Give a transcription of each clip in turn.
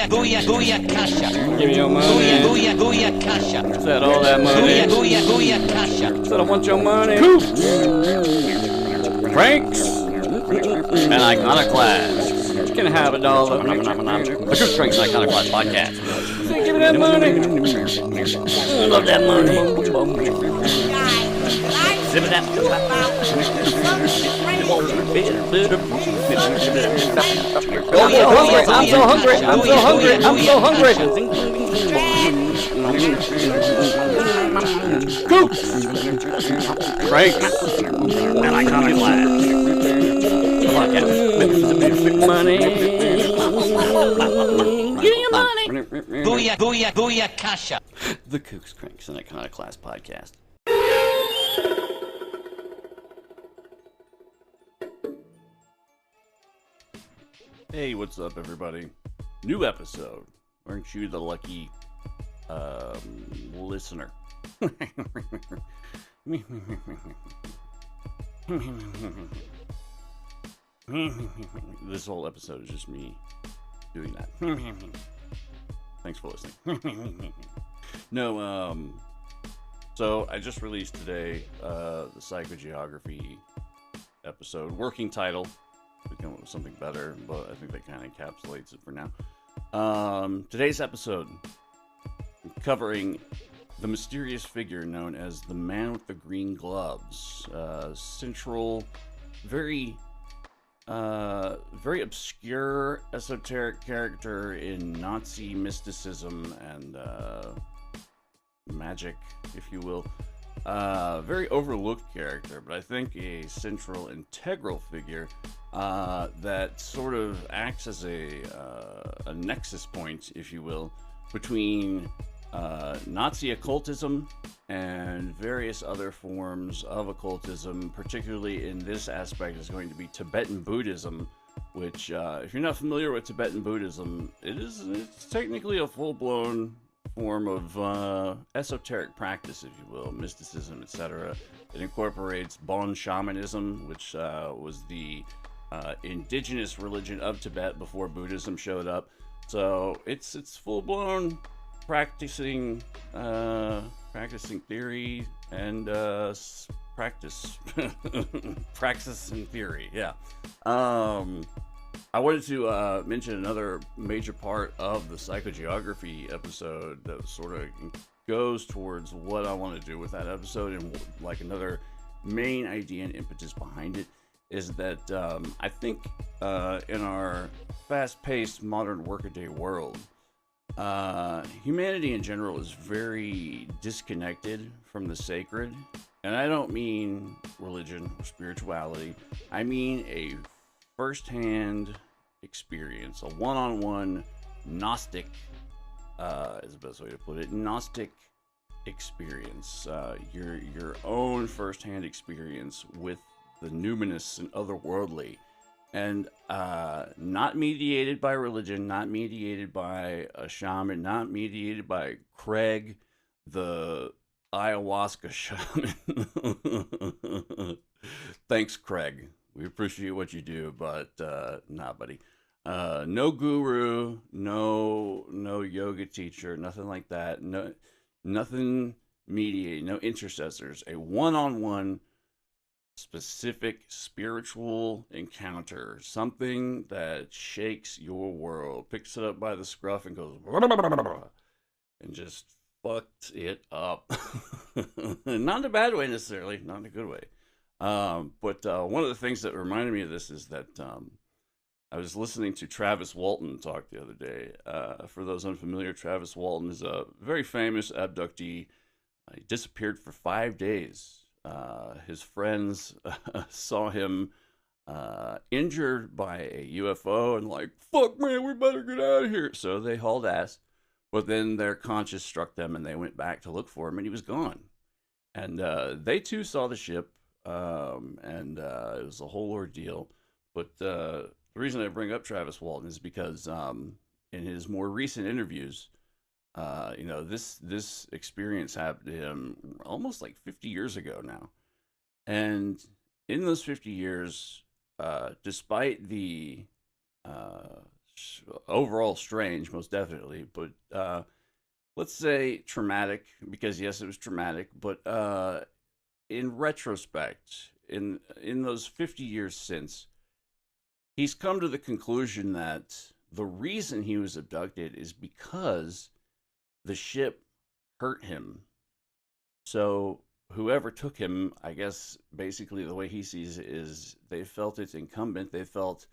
booyah, kasha. Give me your money. Booyah, kasha. Said all that money. Booyah, kasha. Said I want your money. Coops. Franks. And iconoclasts. You can have $1. The Coops, Franks, and Iconoclast podcast. Say, give me that money. I love that money. Zip it out. I'm so hungry. Coops. Franks. And iconoclast. Money. Give me your money. Booyah, kasha. The Kooks, Cranks, and Iconoclast podcast. Hey, what's up, everybody? New episode. Aren't you the lucky listener? This whole episode is just me doing that. Thanks for listening. No, so I just released today the psychogeography episode. Working title. We come up with something better, but I think that kind of encapsulates it for now. Today's episode, covering the mysterious figure known as the Man with the Green Gloves. Central, very obscure, esoteric character in Nazi mysticism and magic, if you will. Very overlooked character, but I think a central, integral figure that sort of acts as a nexus point, if you will, between Nazi occultism and various other forms of occultism. Particularly in this aspect is going to be Tibetan Buddhism, which, if you're not familiar with Tibetan Buddhism, it's technically a full-blown form of esoteric practice, if you will, mysticism, etc. It incorporates Bon shamanism, which was the indigenous religion of Tibet before Buddhism showed up. So it's full-blown practicing theory and practice in theory. Yeah. I wanted to mention another major part of the psychogeography episode that sort of goes towards what I want to do with that episode, and like another main idea and impetus behind it is that I think in our fast-paced modern workaday world, humanity in general is very disconnected from the sacred. And I don't mean religion or spirituality. I mean a first-hand experience, a one-on-one Gnostic, is the best way to put it, Gnostic experience, your own first-hand experience with the numinous and otherworldly, and not mediated by religion, not mediated by a shaman, not mediated by Craig, the ayahuasca shaman. Thanks, Craig. We appreciate what you do, but nah, buddy. No guru, no yoga teacher, nothing like that. No, nothing mediated, no intercessors. A one-on-one specific spiritual encounter, something that shakes your world, picks it up by the scruff and goes and just fucked it up. Not in a bad way necessarily, not in a good way. But one of the things that reminded me of this is that I was listening to Travis Walton talk the other day. For those unfamiliar, Travis Walton is a very famous abductee. He disappeared for 5 days. His friends saw him injured by a UFO and like, fuck man, we better get out of here. So they hauled ass, but then their conscience struck them and they went back to look for him and he was gone. And they too saw the ship, and it was a whole ordeal. But the reason I bring up Travis Walton is because in his more recent interviews, this experience happened to him almost like 50 years ago now. And in those 50 years, despite the overall strange, most definitely. But let's say traumatic, because yes, it was traumatic. But in retrospect, in those 50 years since, he's come to the conclusion that the reason he was abducted is because the ship hurt him. So whoever took him, I guess basically the way he sees it is they felt it's incumbent, they felt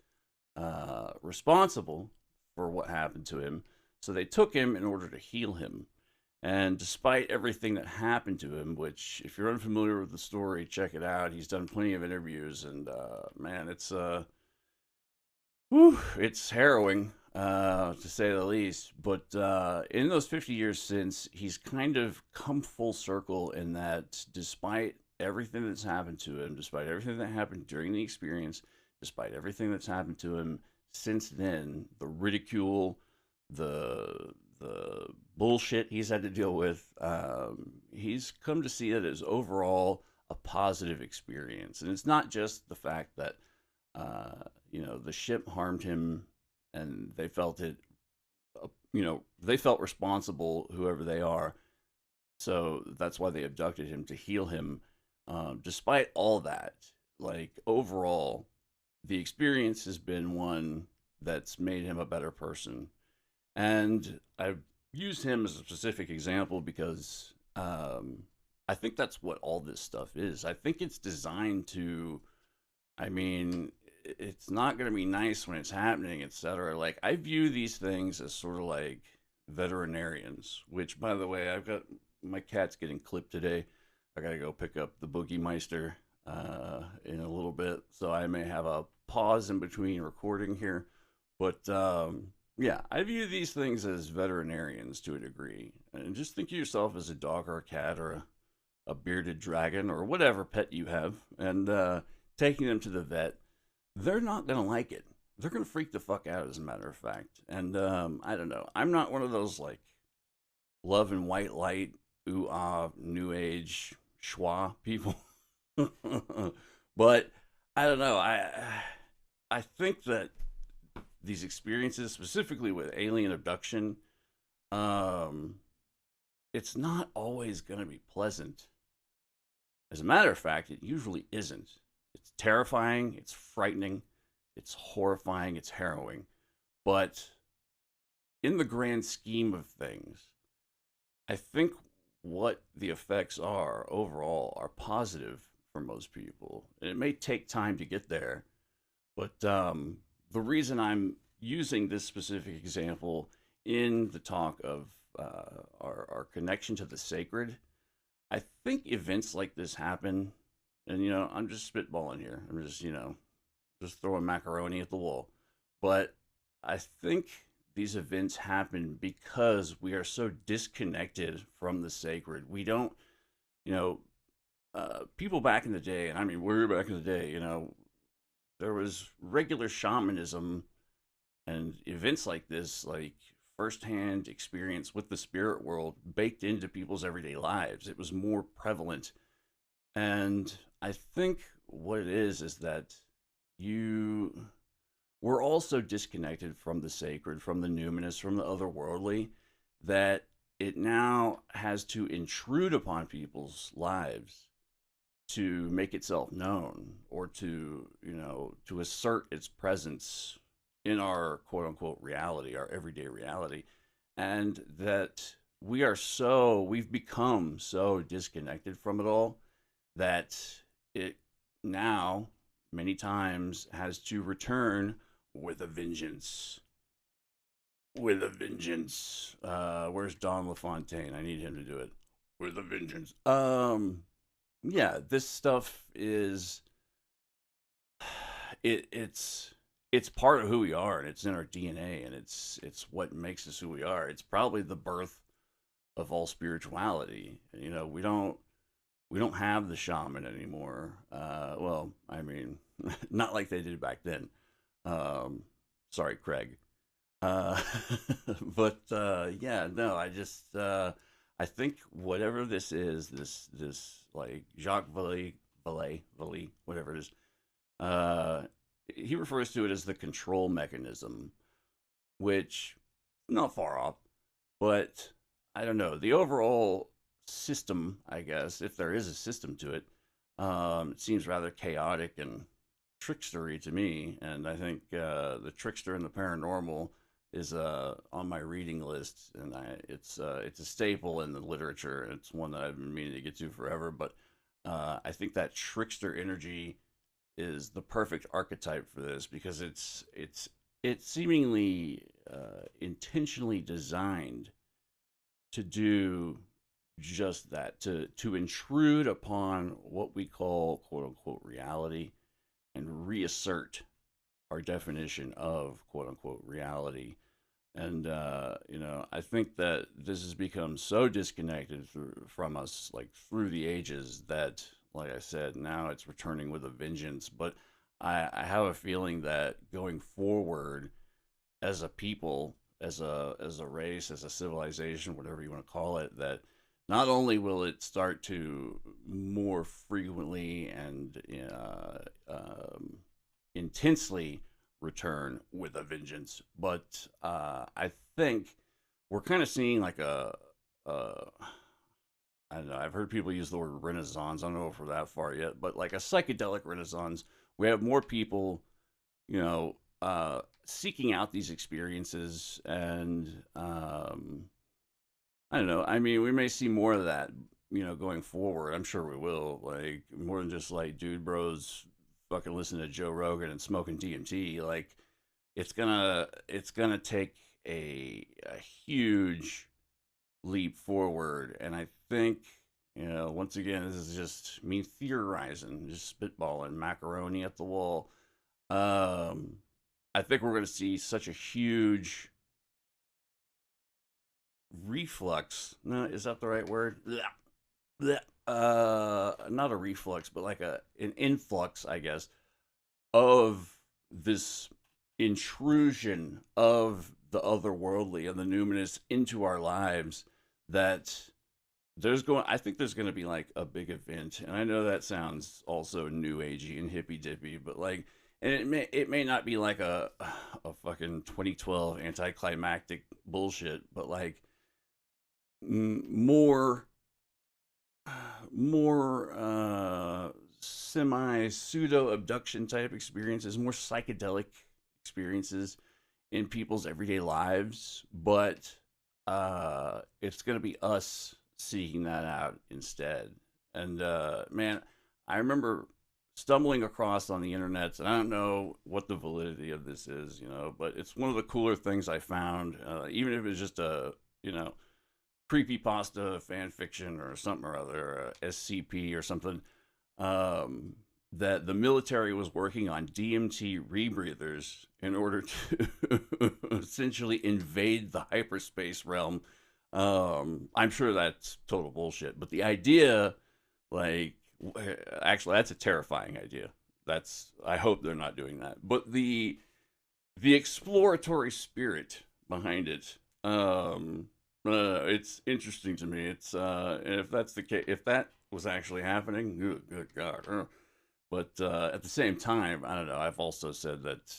responsible for what happened to him. So they took him in order to heal him. And despite everything that happened to him, which if you're unfamiliar with the story, check it out. He's done plenty of interviews, and man, it's harrowing, to say the least. But in those 50 years since, he's kind of come full circle in that despite everything that's happened to him, despite everything that happened during the experience, despite everything that's happened to him since then, the ridicule, the bullshit he's had to deal with, he's come to see it as overall a positive experience. And it's not just the fact that the ship harmed him and they felt it, they felt responsible, whoever they are. So that's why they abducted him, to heal him. Despite all that, like overall, the experience has been one that's made him a better person. And I've used him as a specific example because I think that's what all this stuff is. I think it's designed to, it's not going to be nice when it's happening, etc. Like, I view these things as sort of like veterinarians, which, by the way, I've got my cat's getting clipped today. I got to go pick up the Boogie Meister in a little bit, so I may have a pause in between recording here. But yeah, I view these things as veterinarians to a degree. And just think of yourself as a dog or a cat or a bearded dragon or whatever pet you have, and taking them to the vet. They're not going to like it. They're going to freak the fuck out, as a matter of fact. And I don't know. I'm not one of those, like, love and white light, ooh-ah, new age, schwa people. But I don't know. I think that these experiences, specifically with alien abduction, it's not always going to be pleasant. As a matter of fact, it usually isn't. It's terrifying, it's frightening, it's horrifying, it's harrowing. But in the grand scheme of things, I think what the effects are overall are positive for most people. And it may take time to get there, but the reason I'm using this specific example in the talk of our connection to the sacred, I think events like this happen. And, I'm just spitballing here. I'm just, just throwing macaroni at the wall. But I think these events happen because we are so disconnected from the sacred. We don't, people back in the day, and I mean, way back in the day, there was regular shamanism and events like this, like firsthand experience with the spirit world baked into people's everyday lives. It was more prevalent. And I think what it is that we're also disconnected from the sacred, from the numinous, from the otherworldly, that it now has to intrude upon people's lives to make itself known, or to assert its presence in our quote unquote reality, our everyday reality. And that we've become so disconnected from it all that it now many times has to return with a vengeance. With a vengeance. Where's Don LaFontaine? I need him to do it. With a vengeance. Yeah, this stuff is it's part of who we are, and it's in our DNA, and it's what makes us who we are. It's probably the birth of all spirituality. We don't have the shaman anymore. Well, I mean, not like they did back then. Sorry, Craig. But yeah, no, I think whatever this is, this like Jacques Vallée, whatever it is, he refers to it as the control mechanism, which not far off, but I don't know. The overall system, I guess, if there is a system to it, it seems rather chaotic and trickstery to me. And I think the trickster and the paranormal is on my reading list, and it's a staple in the literature. It's one that I've been meaning to get to forever, but I think that trickster energy is the perfect archetype for this because it's seemingly intentionally designed to do just that, to intrude upon what we call quote unquote reality and reassert our definition of quote unquote reality. And I think that this has become so disconnected from us, like through the ages, that, like I said, now it's returning with a vengeance. But I have a feeling that going forward, as a people, as a race, as a civilization, whatever you want to call it, that not only will it start to more frequently and intensely return with a vengeance, but I think we're kind of seeing like I don't know. I've heard people use the word renaissance. I don't know if we're that far yet, but like a psychedelic renaissance. We have more people, seeking out these experiences, and I don't know. I mean, we may see more of that, going forward. I'm sure we will. Like more than just like dude bros fucking listening to Joe Rogan and smoking DMT. Like it's gonna take a huge leap forward, and I think once again this is just me theorizing, just spitballing macaroni at the wall. I think we're going to see such a huge reflux. No, is that the right word? Blah, not a reflux, but like an influx, I guess, of this intrusion of the otherworldly and the numinous into our lives. That I think there's going to be like a big event, and I know that sounds also new agey and hippy dippy, but like, and it may not be like a fucking 2012 anticlimactic bullshit, but like more semi pseudo abduction type experiences, more psychedelic experiences in people's everyday lives, but it's gonna be us seeking that out instead. And man, I remember stumbling across on the internet, and I don't know what the validity of this is, but it's one of the cooler things I found, even if it's just a creepypasta fan fiction or something or other, SCP or something, that the military was working on DMT rebreathers in order to essentially invade the hyperspace realm. I'm sure that's total bullshit, but the idea, like, actually, that's a terrifying idea. I hope they're not doing that. But the exploratory spirit behind it, it's interesting to me. It's if that's the case, if that was actually happening, good God. But at the same time, I don't know. I've also said that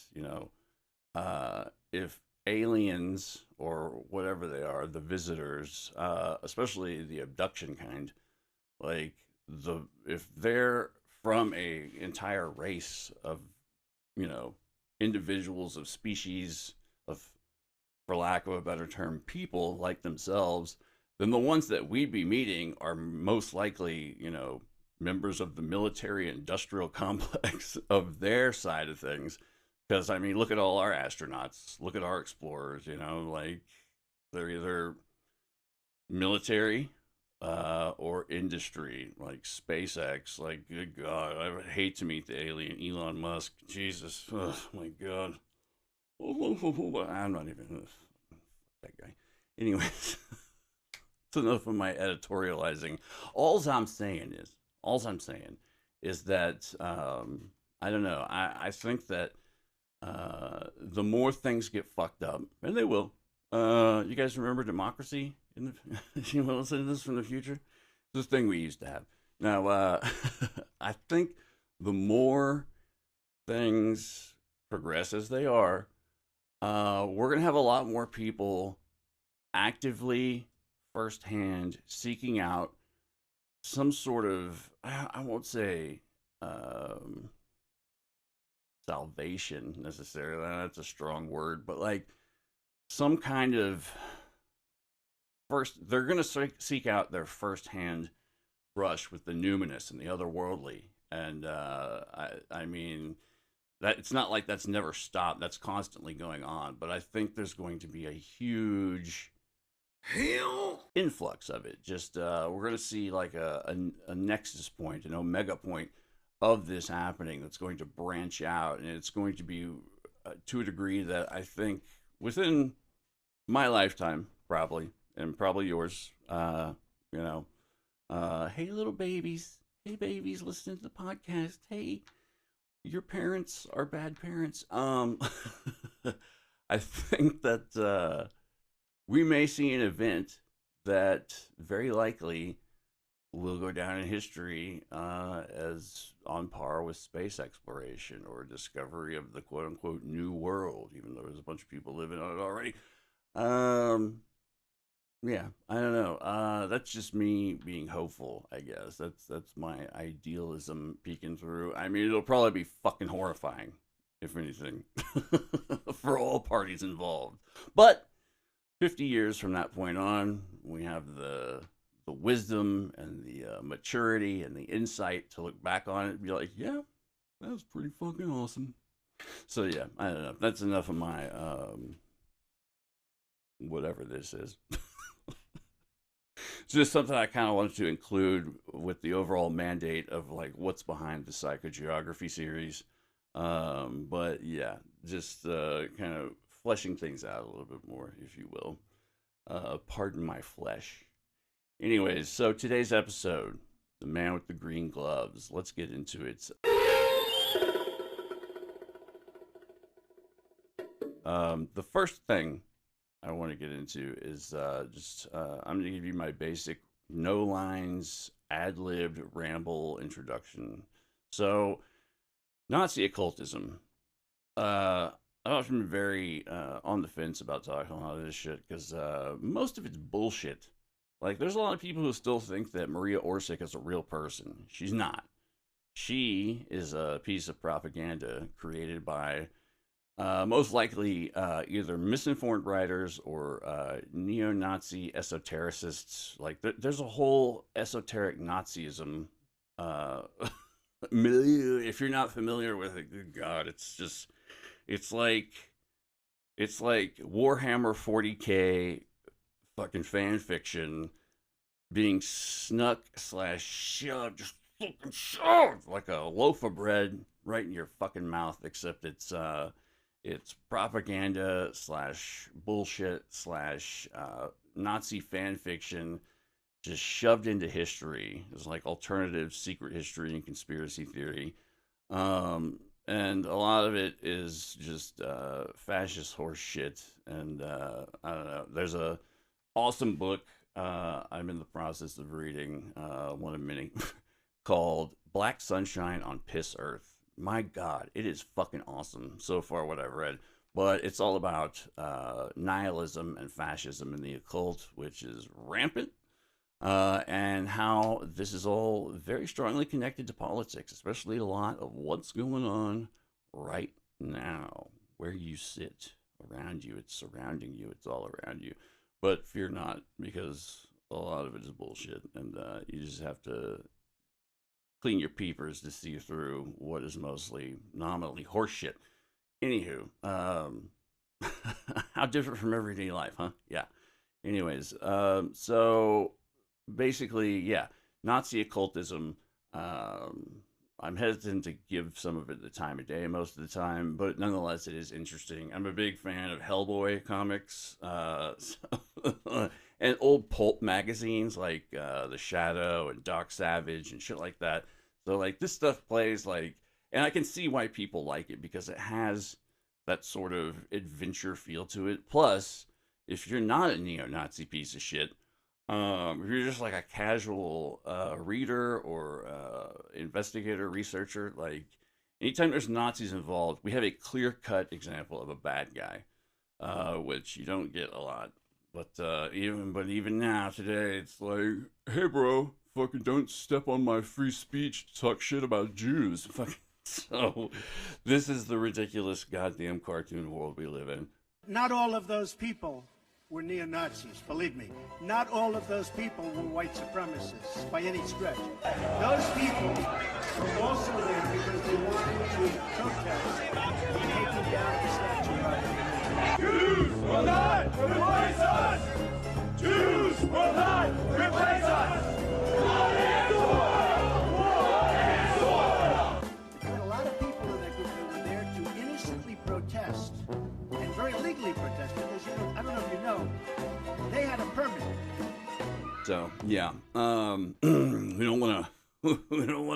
if aliens or whatever they are, the visitors, especially the abduction kind, like if they're from a entire race of individuals of species of, for lack of a better term, people like themselves, then the ones that we'd be meeting are most likely members of the military industrial complex of their side of things. Because I mean, look at all our astronauts, look at our explorers, like they're either military or industry, like SpaceX. Like, good God, I would hate to meet the alien Elon Musk. Jesus, oh my God. I'm not even that guy. Anyways, it's enough of my editorializing. All I'm saying is that I don't know. I think that the more things get fucked up, and they will. You guys remember democracy? You want to listen to this from the future? This thing we used to have. Now, I think the more things progress as they are, we're going to have a lot more people actively, firsthand, seeking out some sort of, I won't say salvation necessarily, that's a strong word, but like some kind of first, they're going to seek out their firsthand brush with the numinous and the otherworldly. And I mean, that it's not like that's never stopped. That's constantly going on. But I think there's going to be a huge influx of it. Just we're going to see like a nexus point, an omega point of this happening that's going to branch out, and it's going to be to a degree that I think within my lifetime, probably, and probably yours. You know, hey little babies, hey babies, listening to the podcast. Hey, your parents are bad parents. I think that we may see an event that very likely will go down in history as on par with space exploration or discovery of the quote unquote new world, even though there's a bunch of people living on it already. Yeah, I don't know. That's just me being hopeful, I guess. That's my idealism peeking through. I mean, it'll probably be fucking horrifying, if anything, for all parties involved. But 50 years from that point on, we have the wisdom and the maturity and the insight to look back on it and be like, yeah, that was pretty fucking awesome. So yeah, I don't know. That's enough of my whatever this is. It's just something I kind of wanted to include with the overall mandate of like what's behind the psychogeography series. But yeah, just kind of fleshing things out a little bit more, if you will. Pardon my flesh. Anyways, so today's episode, The Man with the Green Gloves. Let's get into it. The first thing I want to get into is I'm going to give you my basic no lines, ad libbed ramble introduction. So, Nazi occultism. I've often been very on the fence about talking a lot of this shit because most of it's bullshit. Like, there's a lot of people who still think that Maria Orsic is a real person. She's not. She is a piece of propaganda created by most likely either misinformed writers or neo-Nazi esotericists. Like, there's a whole esoteric Nazism milieu. If you're not familiar with it, good God, it's like Warhammer 40K fucking fan fiction being snuck / shoved, just fucking shoved like a loaf of bread right in your fucking mouth. Except it's propaganda / bullshit / Nazi fan fiction just shoved into history. It's like alternative secret history and conspiracy theory. And a lot of it is just fascist horse shit. And I don't know. There's a awesome book I'm in the process of reading, one of many, called Black Sunshine on Piss Earth. My God, it is fucking awesome so far what I've read. But it's all about nihilism and fascism in the occult, which is rampant, and how this is all very strongly connected to politics, especially a lot of what's going on right now, where you sit, around you, it's surrounding you, it's all around you. But fear not, because a lot of it is bullshit, and you just have to clean your peepers to see through what is mostly nominally horseshit. Anywho, how different from everyday life, huh? Yeah. Anyways, so basically, yeah, Nazi occultism. I'm hesitant to give some of it the time of day most of the time, but nonetheless, it is interesting. I'm a big fan of Hellboy comics, and old pulp magazines like The Shadow and Doc Savage and shit like that. So, like, this stuff plays like, and I can see why people like it because it has that sort of adventure feel to it. Plus, if you're not a neo-Nazi piece of shit, if you're just like a casual reader or investigator, researcher, like anytime there's Nazis involved, we have a clear-cut example of a bad guy. which you don't get a lot. But even now today, it's like, hey bro, fucking don't step on my free speech to talk shit about Jews. Fucking so, this is the ridiculous goddamn cartoon world we live in. Not all of those people were neo-Nazis, believe me. Not all of those people were white supremacists by any stretch. Those people were also there because they wanted to protest taking down the Statue of Liberty. Jews will not replace us! Jews will not replace us! War and war! War and war! There were a lot of people in that group that were there to innocently protest, and very legally protest, because, you know, I don't know if you know, they had a permit. So, yeah, we don't want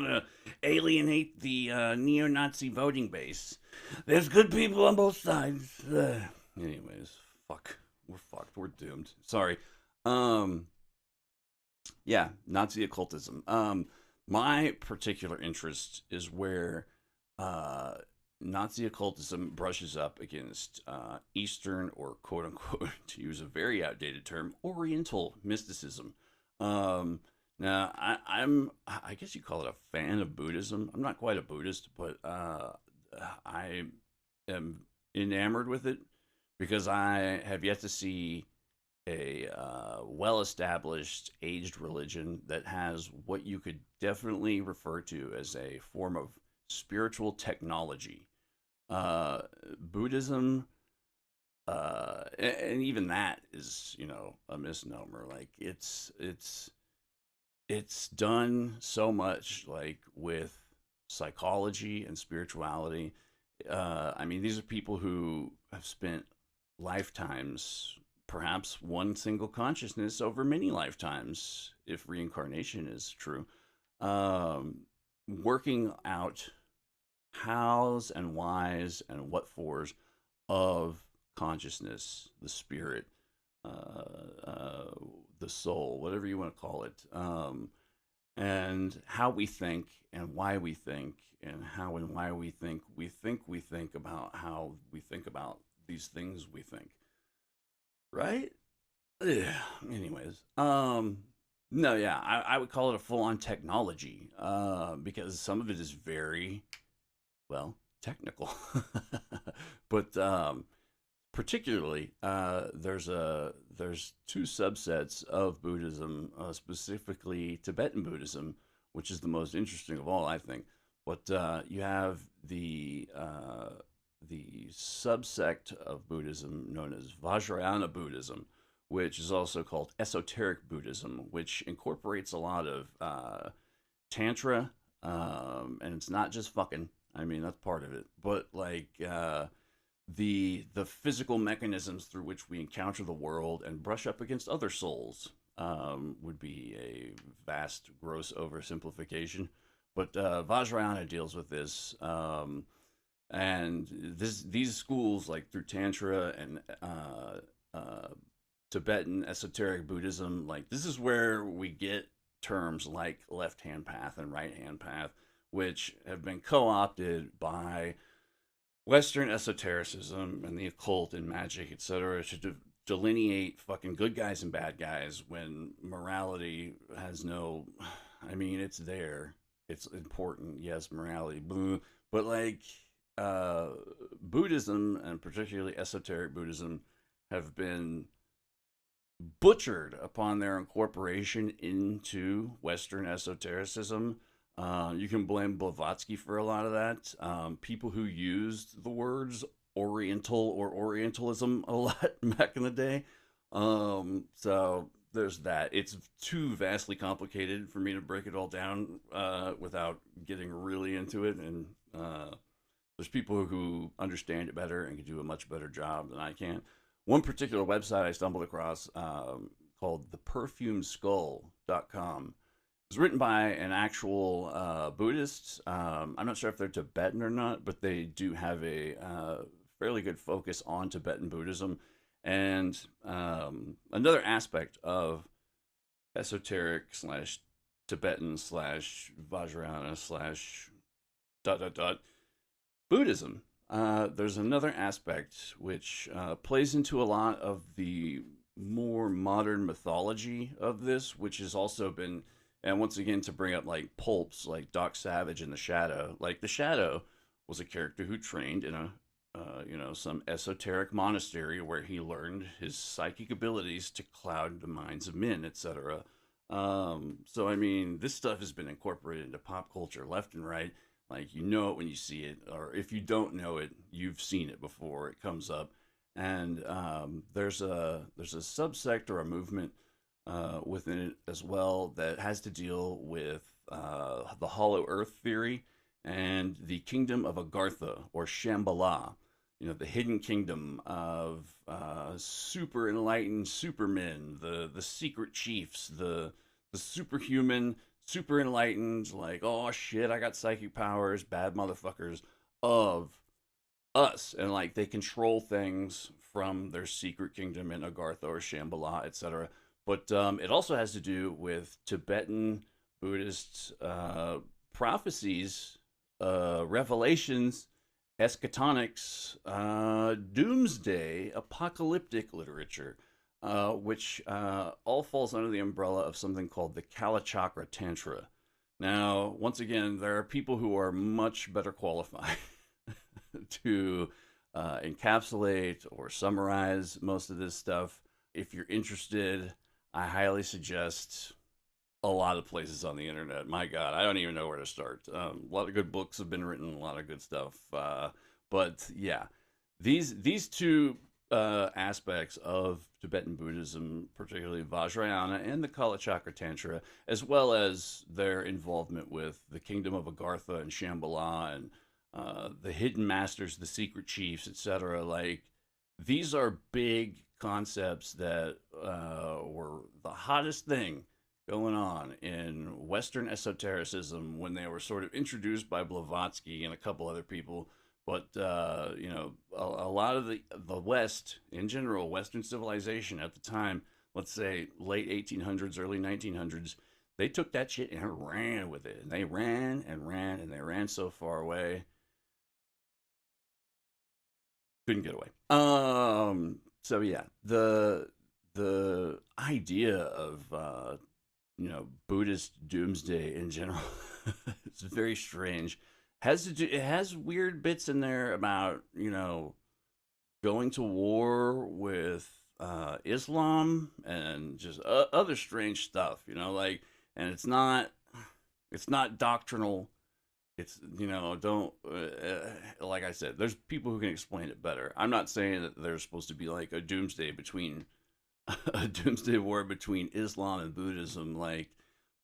to alienate the neo-Nazi voting base. There's good people on both sides. Anyways, fuck. We're fucked. We're doomed. Sorry. Yeah, Nazi occultism. My particular interest is where Nazi occultism brushes up against Eastern, or quote unquote, to use a very outdated term, Oriental mysticism. Now, I guess you call it a fan of Buddhism. I'm not quite a Buddhist, but I am enamored with it because I have yet to see a well-established, aged religion that has what you could definitely refer to as a form of spiritual technology. Buddhism, and even that is, you know, a misnomer. Like it's done so much, like, with psychology and spirituality. I mean, these are people who have spent lifetimes, perhaps one single consciousness over many lifetimes, if reincarnation is true, working out hows and whys and what fors of consciousness, the spirit, the soul, whatever you want to call it, and how we think and why we think and how and why we think about how we think about these things we think. Right? Ugh. Anyways, no, yeah, I would call it a full-on technology, because some of it is very, well, technical. But particularly, there's two subsets of Buddhism, specifically Tibetan Buddhism, which is the most interesting of all, I think. But you have the subsect of Buddhism known as Vajrayana Buddhism, which is also called esoteric Buddhism, which incorporates a lot of Tantra, and it's not just fucking. I mean, that's part of it, but like the physical mechanisms through which we encounter the world and brush up against other souls would be a vast, gross oversimplification. But Vajrayana deals with this, and these schools, like through Tantra and Tibetan esoteric Buddhism, like this is where we get terms like left-hand path and right-hand path, which have been co-opted by Western esotericism and the occult and magic, etc., to delineate fucking good guys and bad guys when morality has no, I mean, it's there. It's important, yes, morality, but like Buddhism, and particularly esoteric Buddhism, have been butchered upon their incorporation into Western esotericism. You can blame Blavatsky for a lot of that. People who used the words Oriental or Orientalism a lot back in the day. So there's that. It's too vastly complicated for me to break it all down without getting really into it. And there's people who understand it better and can do a much better job than I can. One particular website I stumbled across called theperfumeskull.com. It's written by an actual Buddhist. I'm not sure if they're Tibetan or not, but they do have a fairly good focus on Tibetan Buddhism. And another aspect of esoteric / Tibetan / Vajrayana / ... Buddhism there's another aspect which plays into a lot of the more modern mythology of this, which has also been, and once again, to bring up like pulps like Doc Savage and the Shadow. Like the Shadow was a character who trained in a some esoteric monastery where he learned his psychic abilities to cloud the minds of men, etc. So I mean, this stuff has been incorporated into pop culture left and right. Like you know it when you see it, or if you don't know it, you've seen it before. It comes up, and there's a subsect or a movement within it as well that has to deal with the Hollow Earth theory and the kingdom of Agartha or Shambhala. You know, the hidden kingdom of super enlightened supermen, the secret chiefs, the superhuman, super enlightened, like, oh shit, I got psychic powers, bad motherfuckers of us. And like they control things from their secret kingdom in Agartha or Shambhala, etc. But it also has to do with Tibetan Buddhist prophecies, revelations, eschatonics, doomsday, apocalyptic literature, which all falls under the umbrella of something called the Kalachakra Tantra. Now, once again, there are people who are much better qualified to encapsulate or summarize most of this stuff. If you're interested, I highly suggest a lot of places on the internet. My God, I don't even know where to start. A lot of good books have been written, a lot of good stuff. But yeah, these two aspects of Tibetan Buddhism, particularly Vajrayana and the Kalachakra Tantra, as well as their involvement with the kingdom of Agartha and Shambhala and the hidden masters, the secret chiefs, etc. Like these are big concepts that were the hottest thing going on in Western esotericism when they were sort of introduced by Blavatsky and a couple other people. But you know, a lot of the West in general, Western civilization at the time, let's say late 1800s, early 1900s, they took that shit and ran with it. And they ran and ran and they ran so far away, couldn't get away. So yeah, the idea of you know, Buddhist doomsday in general, it's very strange. It has weird bits in there about, you know, going to war with Islam and just other strange stuff, you know, like, and it's not doctrinal. It's, you know, don't, like I said, there's people who can explain it better. I'm not saying that there's supposed to be like a doomsday war between Islam and Buddhism, like,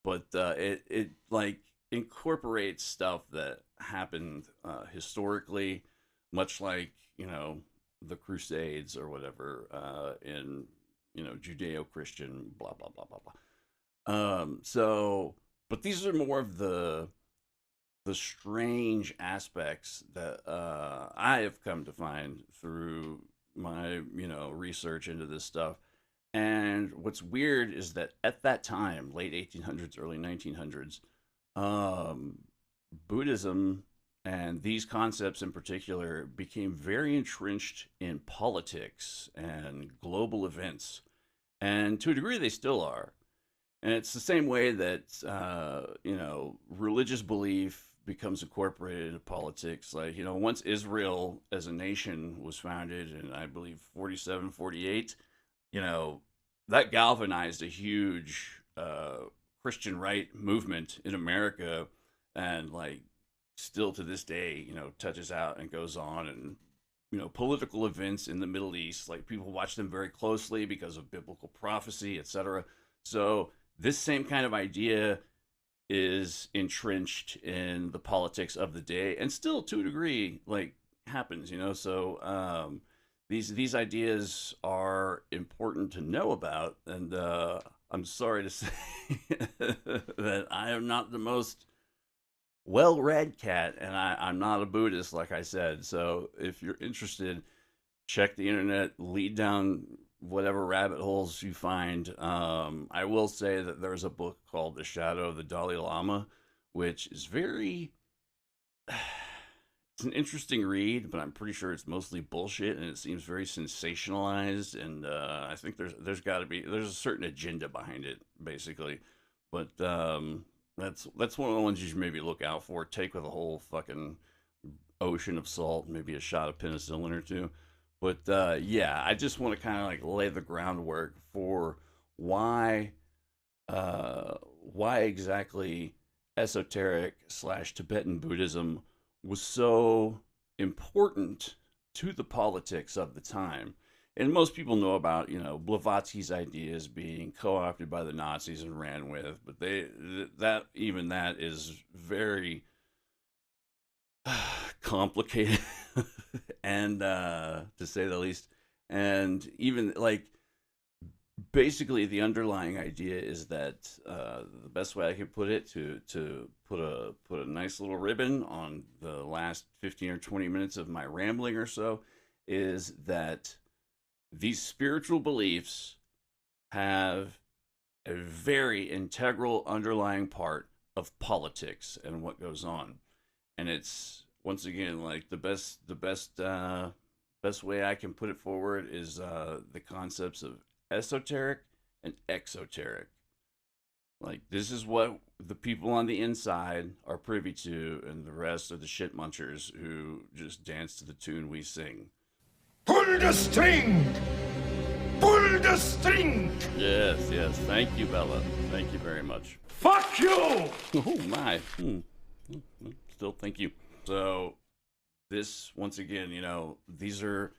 but it like incorporates stuff that happened historically, much like, you know, the Crusades or whatever, in, you know, Judeo-Christian, blah, blah, blah, blah, blah. So, but these are more of the strange aspects that I have come to find through my, you know, research into this stuff. And what's weird is that at that time, late 1800s, early 1900s, Buddhism and these concepts in particular became very entrenched in politics and global events. And to a degree, they still are. And it's the same way that, you know, religious belief becomes incorporated into politics. Like, you know, once Israel as a nation was founded in, I believe, 47, 48, you know, that galvanized a huge Christian right movement in America, and like still to this day, you know, touches out and goes on. And, you know, political events in the Middle East, like people watch them very closely because of biblical prophecy, etc. So this same kind of idea is entrenched in the politics of the day, and still to a degree like happens, you know. So these ideas are important to know about, and I'm sorry to say that I am not the most well-read cat, and I'm not a Buddhist, like I said. So if you're interested, check the internet, lead down whatever rabbit holes you find. I will say that there's a book called The Shadow of the Dalai Lama, which is very, it's an interesting read, but I'm pretty sure it's mostly bullshit, and it seems very sensationalized. And I think there's a certain agenda behind it, basically. But that's one of the ones you should maybe look out for. Take with a whole fucking ocean of salt, maybe a shot of penicillin or two. But yeah, I just want to kind of like lay the groundwork for why exactly esoteric / Tibetan Buddhism was so important to the politics of the time. And most people know about, Blavatsky's ideas being co-opted by the Nazis and ran with, but that is very complicated and to say the least. And even like basically the underlying idea is that the best way I can put it to put a nice little ribbon on the last 15 or 20 minutes of my rambling or so is that these spiritual beliefs have a very integral underlying part of politics and what goes on. And it's once again like the best way I can put it forward is the concepts of esoteric and exoteric. Like, this is what the people on the inside are privy to, and the rest are the shit munchers who just dance to the tune we sing. Pull the string! Pull the string! Yes. Thank you, Bella. Thank you very much. Fuck you! Oh, my. Still, thank you. So, this, once again, these are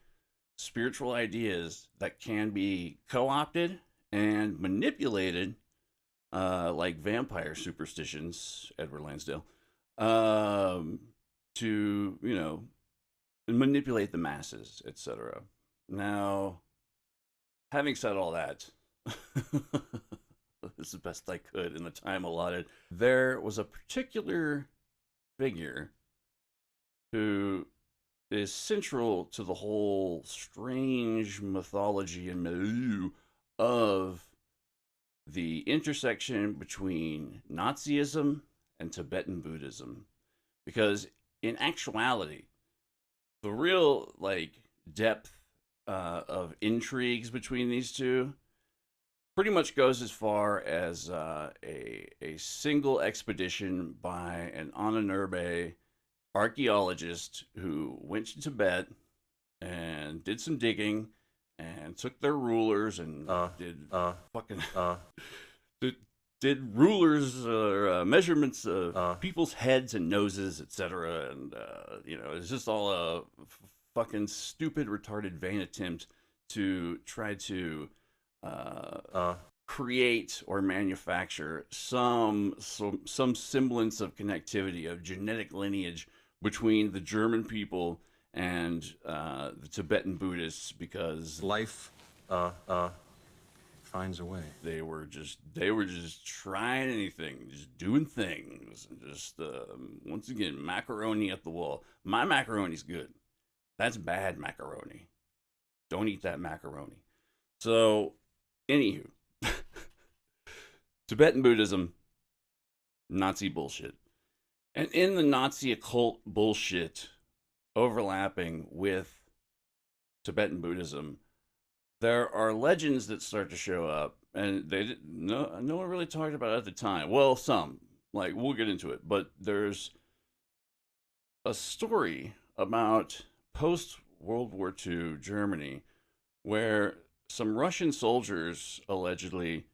spiritual ideas that can be co-opted and manipulated, like vampire superstitions, Edward Lansdale, to, manipulate the masses, etc. Now, having said all that, this is the best I could in the time allotted. There was a particular figure who is central to the whole strange mythology and milieu of the intersection between Nazism and Tibetan Buddhism. Because in actuality, the real depth of intrigues between these two pretty much goes as far as a single expedition by an Anunnaki archaeologist who went to Tibet and did some digging and took their rulers and did rulers or measurements of people's heads and noses, etc. And it's just all a fucking stupid, retarded, vain attempt to try to create or manufacture some semblance of connectivity, of genetic lineage between the German people and the Tibetan Buddhists, because life finds a way. They were just trying anything, just doing things, and just once again, macaroni at the wall. My macaroni's good. That's bad macaroni. Don't eat that macaroni. So, anywho, Tibetan Buddhism, Nazi bullshit. And in the Nazi occult bullshit overlapping with Tibetan Buddhism, there are legends that start to show up, and no one really talked about it at the time. Well, some, we'll get into it, but there's a story about post-World War II Germany where some Russian soldiers allegedly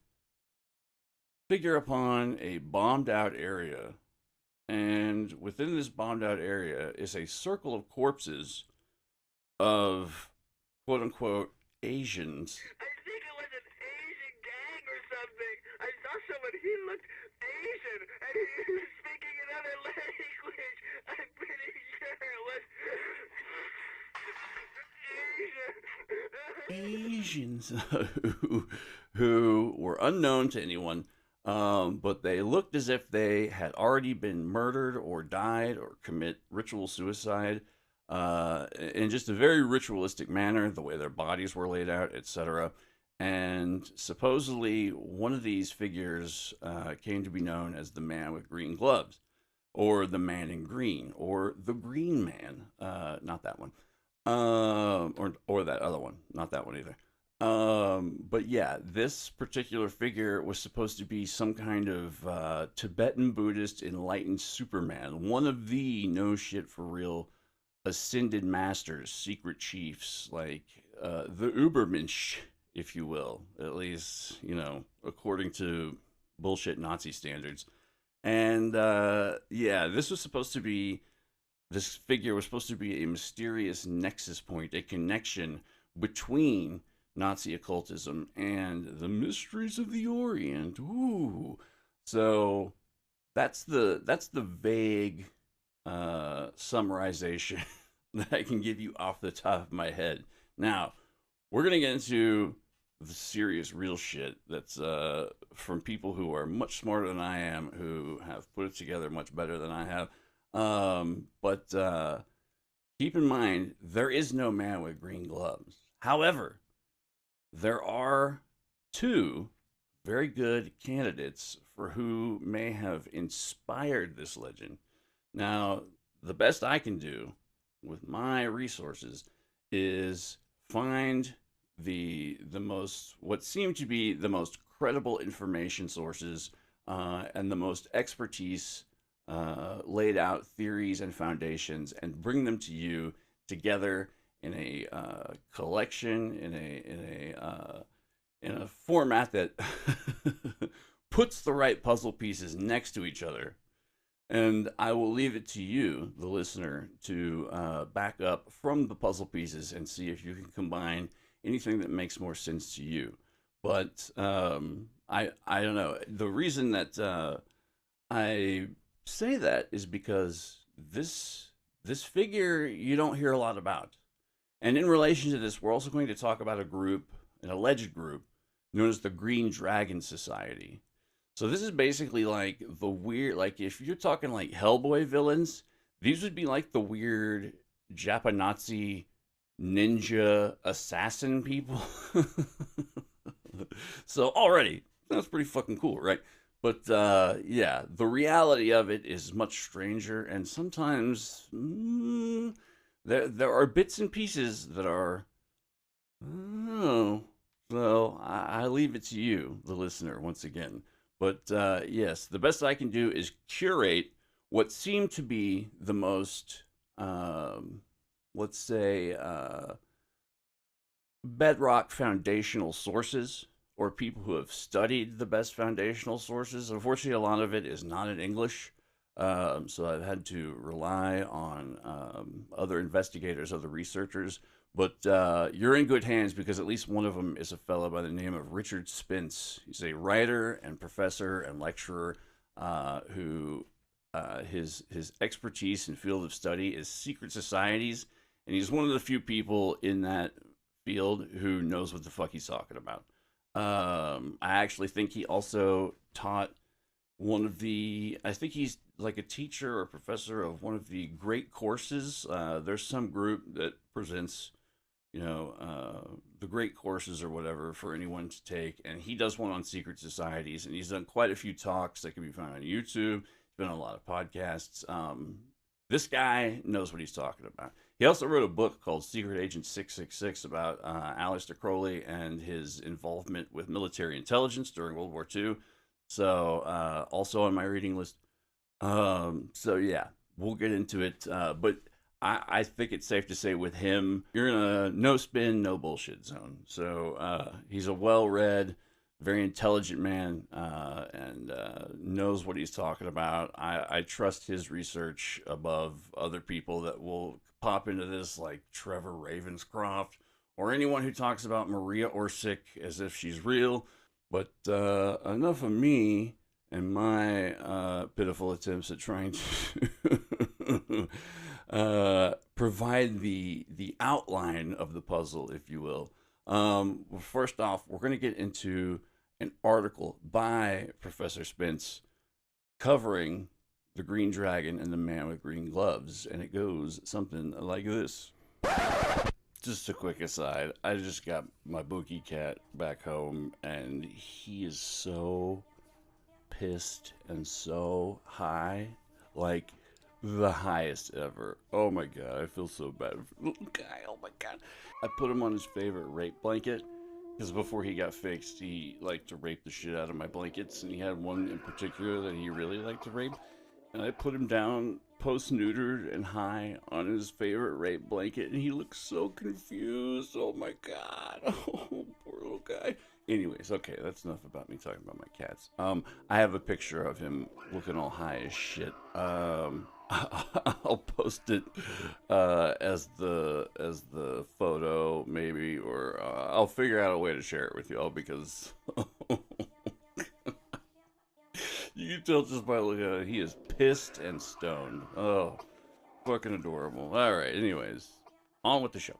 figure upon a bombed out area, and within this bombed out area is a circle of corpses of quote unquote Asians. I think it was an Asian gang or something. I saw someone, he looked Asian, and he was speaking another language. I'm pretty sure it was Asians who were unknown to anyone, but they looked as if they had already been murdered or died or commit ritual suicide in just a very ritualistic manner, the way their bodies were laid out, etc. And supposedly one of these figures came to be known as the man with green gloves. or the Man in Green, or the Green Man. Not that one. Or that other one. Not that one either. But yeah, this particular figure was supposed to be some kind of Tibetan Buddhist enlightened Superman, one of the no shit for real ascended masters, secret chiefs, like the Ubermensch, if you will, at least, you know, according to bullshit Nazi standards. And yeah, this figure was supposed to be a mysterious nexus point, a connection between Nazi occultism and the mysteries of the Orient. Ooh. So that's the vague summarization that I can give you off the top of my head. Now, we're going to get into the serious real shit that's from people who are much smarter than I am, who have put it together much better than I have. But keep in mind, there is no man with green gloves. However, there are two very good candidates for who may have inspired this legend. Now, the best I can do with my resources is find what seem to be the most credible information sources and the most expertise laid out theories and foundations, and bring them to you together in a collection, in a format that puts the right puzzle pieces next to each other. And I will leave it to you, the listener, to back up from the puzzle pieces and see if you can combine anything that makes more sense to you. But I don't know. The reason that I say that is because this figure you don't hear a lot about. And in relation to this, we're also going to talk about a group, an alleged group, known as the Green Dragon Society. So this is basically like the weird, like if you're talking like Hellboy villains, these would be like the weird Japanese ninja assassin people. So already, that's pretty fucking cool, right? But yeah, the reality of it is much stranger, and sometimes there are bits and pieces that are, oh, so I leave it to you, the listener, once again. But yes, the best I can do is curate what seem to be the most, let's say, bedrock foundational sources, or people who have studied the best foundational sources. Unfortunately, a lot of it is not in English, so I've had to rely on other investigators, other researchers. But you're in good hands, because at least one of them is a fellow by the name of Richard Spence. He's a writer and professor and lecturer who his expertise and field of study is secret societies, and he's one of the few people in that field who knows what the fuck he's talking about. I actually think he also taught I think he's like a teacher or professor of one of the great courses. There's some group that presents, you know, the great courses or whatever for anyone to take. And he does one on secret societies, and he's done quite a few talks that can be found on YouTube. He's been on a lot of podcasts. This guy knows what he's talking about. He also wrote a book called Secret Agent 666 about Aleister Crowley and his involvement with military intelligence during World War II. So also on my reading list. So yeah, we'll get into it. But I think it's safe to say with him, you're in a no spin, no bullshit zone. So he's a well-read, very intelligent man, and knows what he's talking about. I trust his research above other people that will pop into this, like Trevor Ravenscroft, or anyone who talks about Maria Orsic as if she's real. But enough of me and my pitiful attempts at trying to provide the outline of the puzzle, if you will. First off, we're going to get into an article by Professor Spence covering the Green Dragon and the Man with Green Gloves, and it goes something like this. Just a quick aside, I just got my Bookie cat back home, and he is so pissed and so high. like the highest ever. Oh my god, I feel so bad for the little guy. Oh my god. I put him on his favorite rape blanket because before he got fixed, he liked to rape the shit out of my blankets, and he had one in particular that he really liked to rape. And I put him down post-neutered and high on his favorite rape blanket, and he looked so confused. Oh my god. Oh, poor little guy. Anyways, okay, that's enough about me talking about my cats. I have a picture of him looking all high as shit. I'll post it as the photo, maybe, or I'll figure out a way to share it with y'all because you can tell just by looking at it, he is pissed and stoned. Oh, fucking adorable. All right, anyways, on with the show.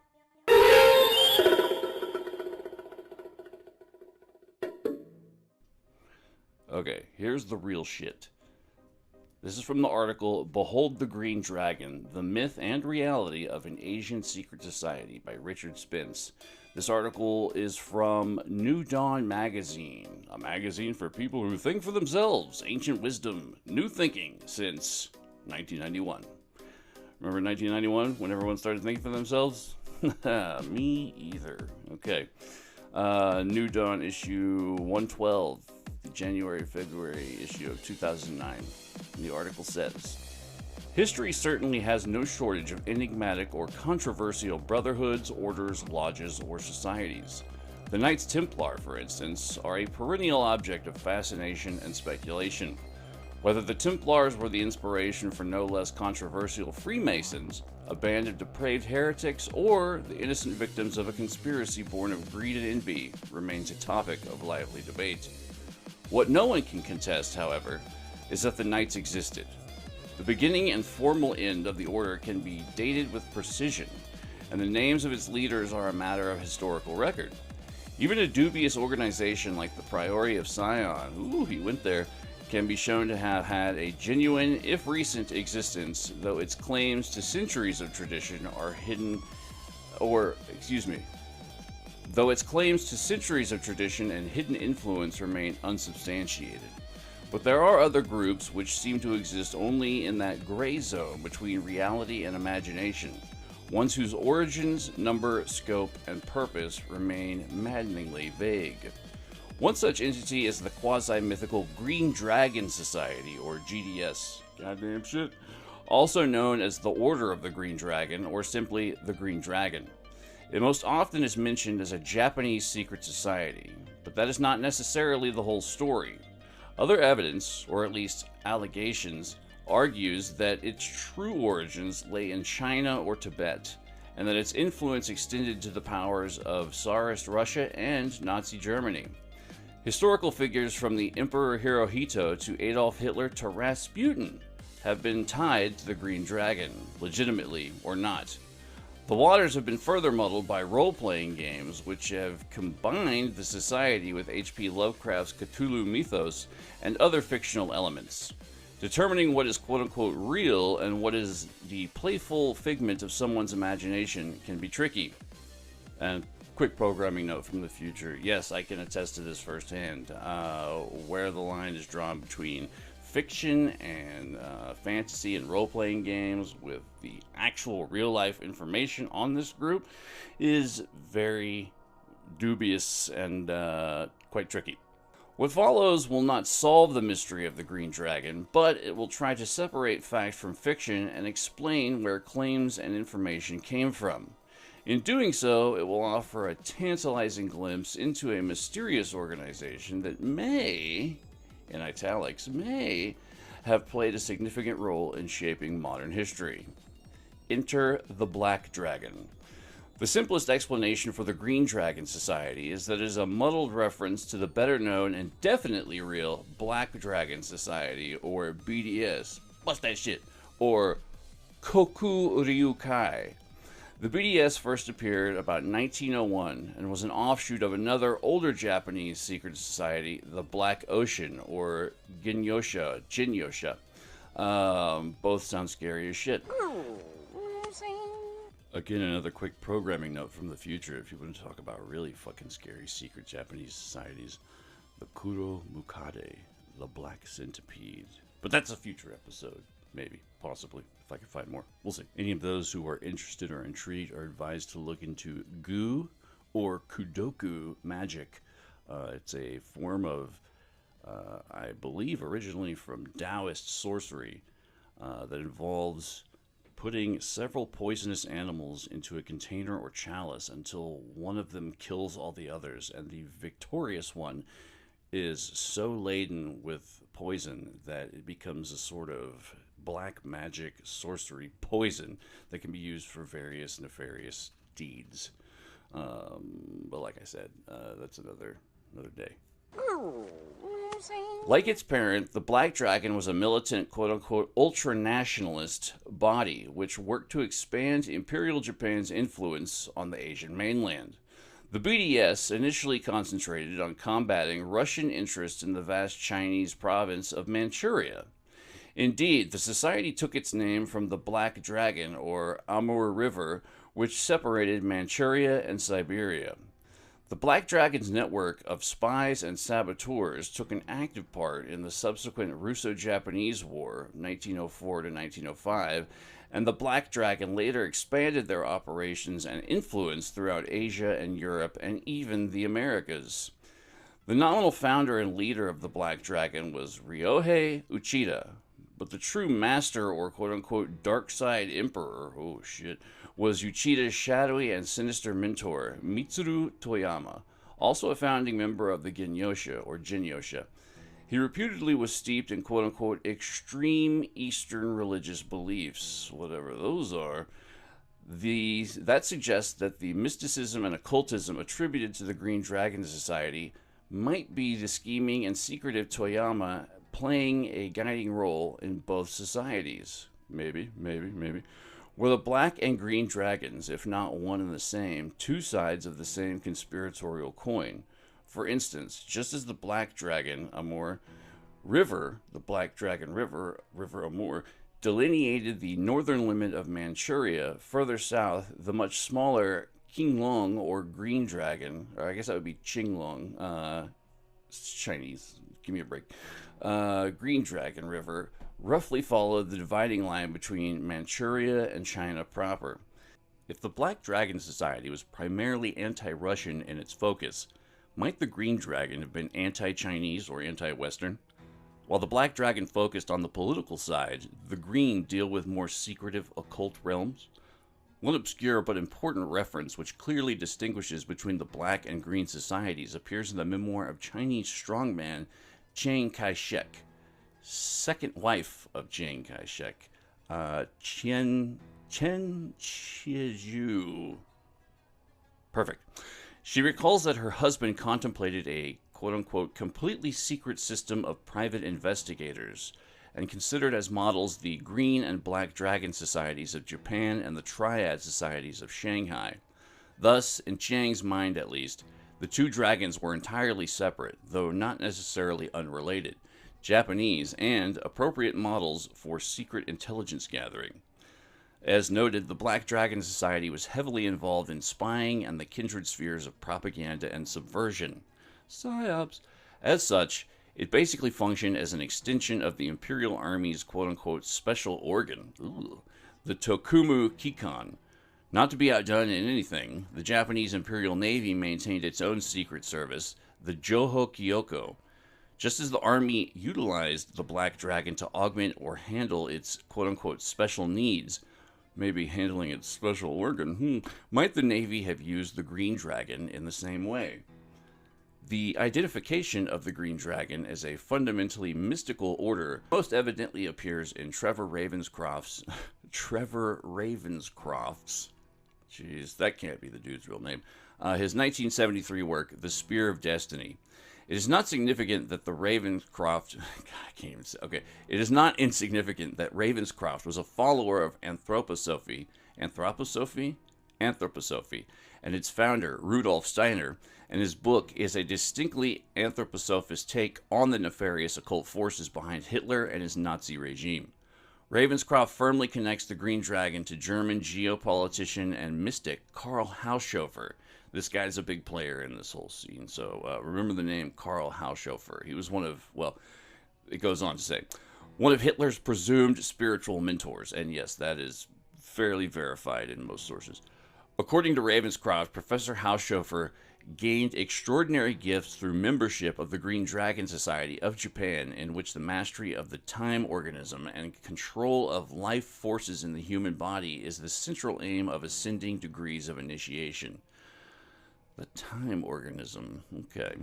Okay, here's the real shit. This is from the article, Behold the Green Dragon, The Myth and Reality of an Asian Secret Society by Richard Spence. This article is from New Dawn magazine, a magazine for people who think for themselves, ancient wisdom, new thinking since 1991. Remember 1991 when everyone started thinking for themselves? Me either. Okay. New Dawn issue 112. The January-February issue of 2009. And the article says, History certainly has no shortage of enigmatic or controversial brotherhoods, orders, lodges, or societies. The Knights Templar, for instance, are a perennial object of fascination and speculation. Whether the Templars were the inspiration for no less controversial Freemasons, a band of depraved heretics, or the innocent victims of a conspiracy born of greed and envy, remains a topic of lively debate. What no one can contest, however, is that the Knights existed. The beginning and formal end of the order can be dated with precision, and the names of its leaders are a matter of historical record. Even a dubious organization like the Priory of Sion, ooh, he went there, can be shown to have had a genuine, if recent, existence, though its claims to centuries of tradition are hidden, though its claims to centuries of tradition and hidden influence remain unsubstantiated. But there are other groups which seem to exist only in that gray zone between reality and imagination, ones whose origins, number, scope, and purpose remain maddeningly vague. One such entity is the quasi-mythical Green Dragon Society, or GDS. Goddamn shit. Also known as the Order of the Green Dragon, or simply the Green Dragon. It most often is mentioned as a Japanese secret society, but that is not necessarily the whole story. Other evidence, or at least allegations, argues that its true origins lay in China or Tibet, and that its influence extended to the powers of Tsarist Russia and Nazi Germany. Historical figures from the Emperor Hirohito to Adolf Hitler to Rasputin have been tied to the Green Dragon, legitimately or not. The waters have been further muddled by role-playing games, which have combined the society with H.P. Lovecraft's Cthulhu mythos and other fictional elements. Determining what is quote-unquote real and what is the playful figment of someone's imagination can be tricky. And quick programming note from the future. Yes, I can attest to this firsthand. Where the line is drawn between fiction and fantasy and role-playing games with the actual real-life information on this group is very dubious and quite tricky. What follows will not solve the mystery of the Green Dragon, but it will try to separate fact from fiction and explain where claims and information came from. In doing so, it will offer a tantalizing glimpse into a mysterious organization that may, in italics, may have played a significant role in shaping modern history. Enter the Black Dragon. The simplest explanation for the Green Dragon Society is that it is a muddled reference to the better-known and definitely real Black Dragon Society, or BDS, bust that shit, or KOOOOOOOOOKS. The BDS first appeared about 1901 and was an offshoot of another older Japanese secret society, the Black Ocean, or Jinyosha. Both sound scary as shit. Again, another quick programming note from the future if you want to talk about really fucking scary secret Japanese societies. The Kuro Mukade, the Black Centipede. But that's a future episode. maybe, possibly, if I can find more. We'll see. Any of those who are interested or intrigued are advised to look into Gu or Kudoku magic. It's a form of, I believe, originally from Taoist sorcery that involves putting several poisonous animals into a container or chalice until one of them kills all the others, and the victorious one is so laden with poison that it becomes a sort of black magic sorcery poison that can be used for various nefarious deeds. But like I said, that's another day. Like its parent, the Black Dragon was a militant, quote-unquote, ultra-nationalist body which worked to expand Imperial Japan's influence on the Asian mainland. The BDS initially concentrated on combating Russian interests in the vast Chinese province of Manchuria. Indeed, the society took its name from the Black Dragon, or Amur River, which separated Manchuria and Siberia. The Black Dragon's network of spies and saboteurs took an active part in the subsequent Russo-Japanese War, 1904 to 1905, and the Black Dragon later expanded their operations and influence throughout Asia and Europe and even the Americas. The nominal founder and leader of the Black Dragon was Ryohei Uchida, but the true master or quote-unquote dark side emperor, was Uchida's shadowy and sinister mentor, Mitsuru Toyama, also a founding member of the Genyosha, or Jinyosha. He reputedly was steeped in quote-unquote extreme Eastern religious beliefs, whatever those are. That suggests that the mysticism and occultism attributed to the Green Dragon Society might be the scheming and secretive Toyama playing a guiding role in both societies. Maybe. Were the Black and Green Dragons, if not one and the same, two sides of the same conspiratorial coin? For instance, just as the Black Dragon Amur River, the Black Dragon River, River Amur, delineated the northern limit of Manchuria, further south, the much smaller Qinglong, or Green Dragon, or I guess that would be Qinglong, Chinese, give me a break, Green Dragon River, roughly followed the dividing line between Manchuria and China proper. If the Black Dragon Society was primarily anti-Russian in its focus, might the Green Dragon have been anti-Chinese or anti-Western? While the Black Dragon focused on the political side, the Green deal with more secretive occult realms? One obscure but important reference which clearly distinguishes between the Black and Green societies appears in the memoir of Chinese strongman Chiang Kai-shek, second wife of Chiang Kai-shek, Chen Chizhu. Perfect. She recalls that her husband contemplated a quote-unquote completely secret system of private investigators and considered as models the Green and Black Dragon Societies of Japan and the Triad Societies of Shanghai. Thus, in Chiang's mind at least, the two dragons were entirely separate, though not necessarily unrelated, Japanese, and appropriate models for secret intelligence gathering. As noted, the Black Dragon Society was heavily involved in spying and the kindred spheres of propaganda and subversion. PSYOPs. As such, it basically functioned as an extension of the Imperial Army's quote-unquote special organ, the Tokumu Kikan. Not to be outdone in anything, the Japanese Imperial Navy maintained its own secret service, the Joho Kyoko. Just as the Army utilized the Black Dragon to augment or handle its quote-unquote special needs, maybe handling its special organ, might the Navy have used the Green Dragon in the same way? The identification of the Green Dragon as a fundamentally mystical order most evidently appears in Trevor Ravenscroft's, jeez, that can't be the dude's real name, his 1973 work, The Spear of Destiny. It is not significant that the Ravenscroft, it is not insignificant that Ravenscroft was a follower of Anthroposophy, and its founder, Rudolf Steiner, and his book is a distinctly anthroposophist take on the nefarious occult forces behind Hitler and his Nazi regime. Ravenscroft firmly connects the Green Dragon to German geopolitician and mystic Karl Haushofer. This guy's a big player in this whole scene, so remember the name Karl Haushofer. He was it goes on to say, one of Hitler's presumed spiritual mentors. And yes, that is fairly verified in most sources. According to Ravenscroft, Professor Haushofer gained extraordinary gifts through membership of the Green Dragon Society of Japan, in which the mastery of the time organism and control of life forces in the human body is the central aim of ascending degrees of initiation. The time organism. Okay.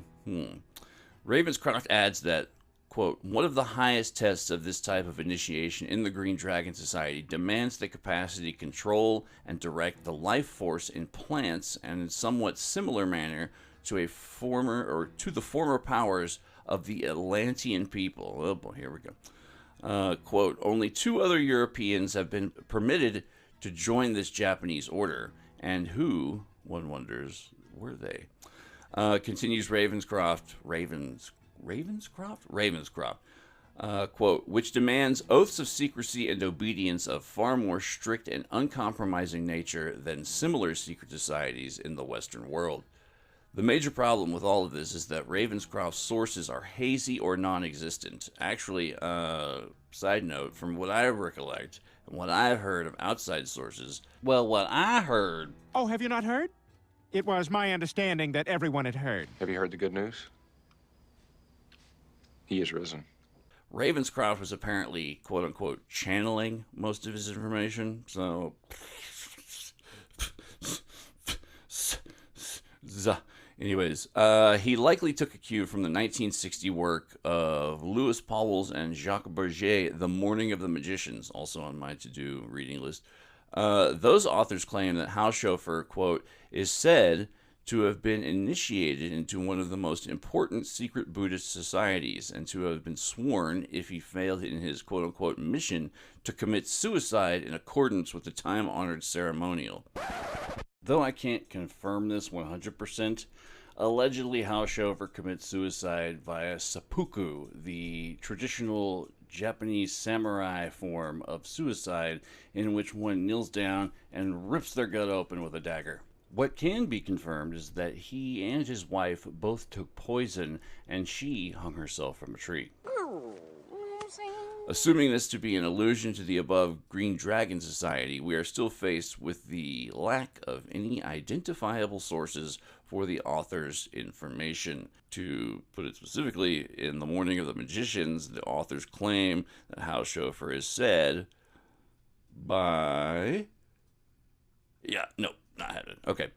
Ravenscroft adds that, quote, one of the highest tests of this type of initiation in the Green Dragon Society demands the capacity to control and direct the life force in plants, and in somewhat similar manner to the former powers of the Atlantean people. Oh boy, here we go. Quote, only 2 other Europeans have been permitted to join this Japanese order, and who, one wonders, were they? Continues Ravenscroft, quote, which demands oaths of secrecy and obedience of far more strict and uncompromising nature than similar secret societies in the Western world. The major problem with all of this is that Ravenscroft's sources are hazy or non-existent. Actually, side note, from what I recollect and what I've heard of outside sources, well, what I heard... Oh, have you not heard? It was my understanding that everyone had heard. Have you heard the good news? He is risen. Ravenscroft was apparently, quote-unquote, channeling most of his information, so... Anyways, he likely took a cue from the 1960 work of Louis Pauwels and Jacques Berger, The Morning of the Magicians, also on my to-do reading list. Those authors claim that Haushofer, quote, is said to have been initiated into one of the most important secret Buddhist societies, and to have been sworn, if he failed in his quote-unquote mission, to commit suicide in accordance with the time-honored ceremonial. Though I can't confirm this 100%, allegedly Haushofer commits suicide via seppuku, the traditional Japanese samurai form of suicide in which one kneels down and rips their gut open with a dagger. What can be confirmed is that he and his wife both took poison, and she hung herself from a tree. Assuming this to be an allusion to the above Green Dragon Society, we are still faced with the lack of any identifiable sources for the author's information. To put it specifically, in The Morning of the Magicians, the authors claim that Haushofer is said by... Not having it. Okay.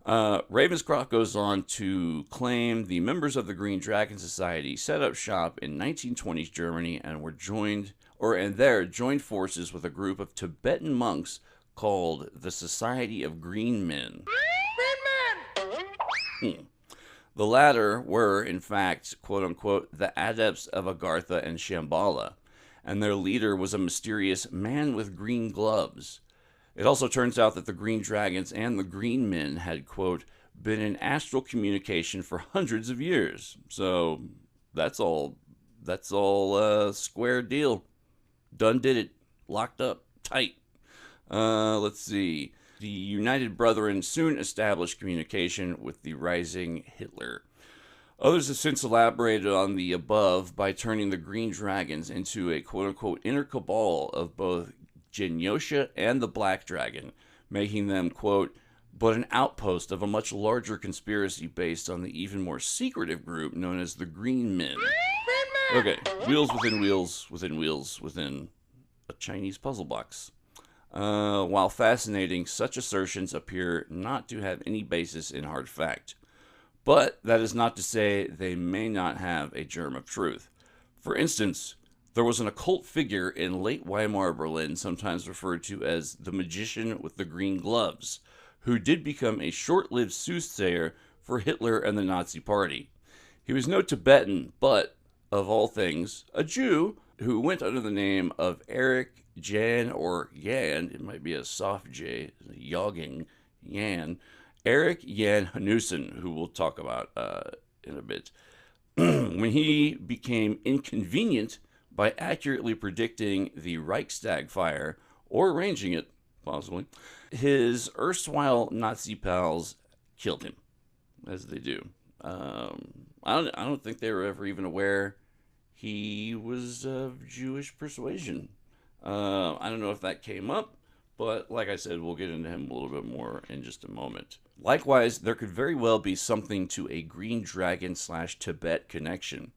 Ravenscroft goes on to claim the members of the Green Dragon Society set up shop in 1920s Germany and joined forces with a group of Tibetan monks called the Society of Green Men. The latter were, in fact, quote-unquote, the adepts of Agartha and Shambhala, and their leader was a mysterious man with green gloves. It also turns out that the Green Dragons and the Green Men had, quote, been in astral communication for hundreds of years. So that's all square deal. Done did it. Locked up. Tight. Let's see. The United Brethren soon established communication with the rising Hitler. Others have since elaborated on the above by turning the Green Dragons into a quote-unquote inner cabal of both Genyosha and the Black Dragon, making them, quote, but an outpost of a much larger conspiracy based on the even more secretive group known as the Green Men. Okay, wheels within wheels within wheels within a Chinese puzzle box. While fascinating, such assertions appear not to have any basis in hard fact. But that is not to say they may not have a germ of truth. For instance, there was an occult figure in late Weimar Berlin, sometimes referred to as the magician with the green gloves, who did become a short-lived soothsayer for Hitler and the Nazi Party. He was no Tibetan, but, of all things, a Jew who went under the name of Erik Jan, or Jan, it might be a soft J, Jogging, Jan, Erik Jan Hanussen, who we'll talk about in a bit. When he became inconvenient by accurately predicting the Reichstag fire, or arranging it, possibly, his erstwhile Nazi pals killed him, as they do. I don't think they were ever even aware he was of Jewish persuasion. I don't know if that came up, but like I said, we'll get into him a little bit more in just a moment. Likewise, there could very well be something to a green dragon / Tibet connection.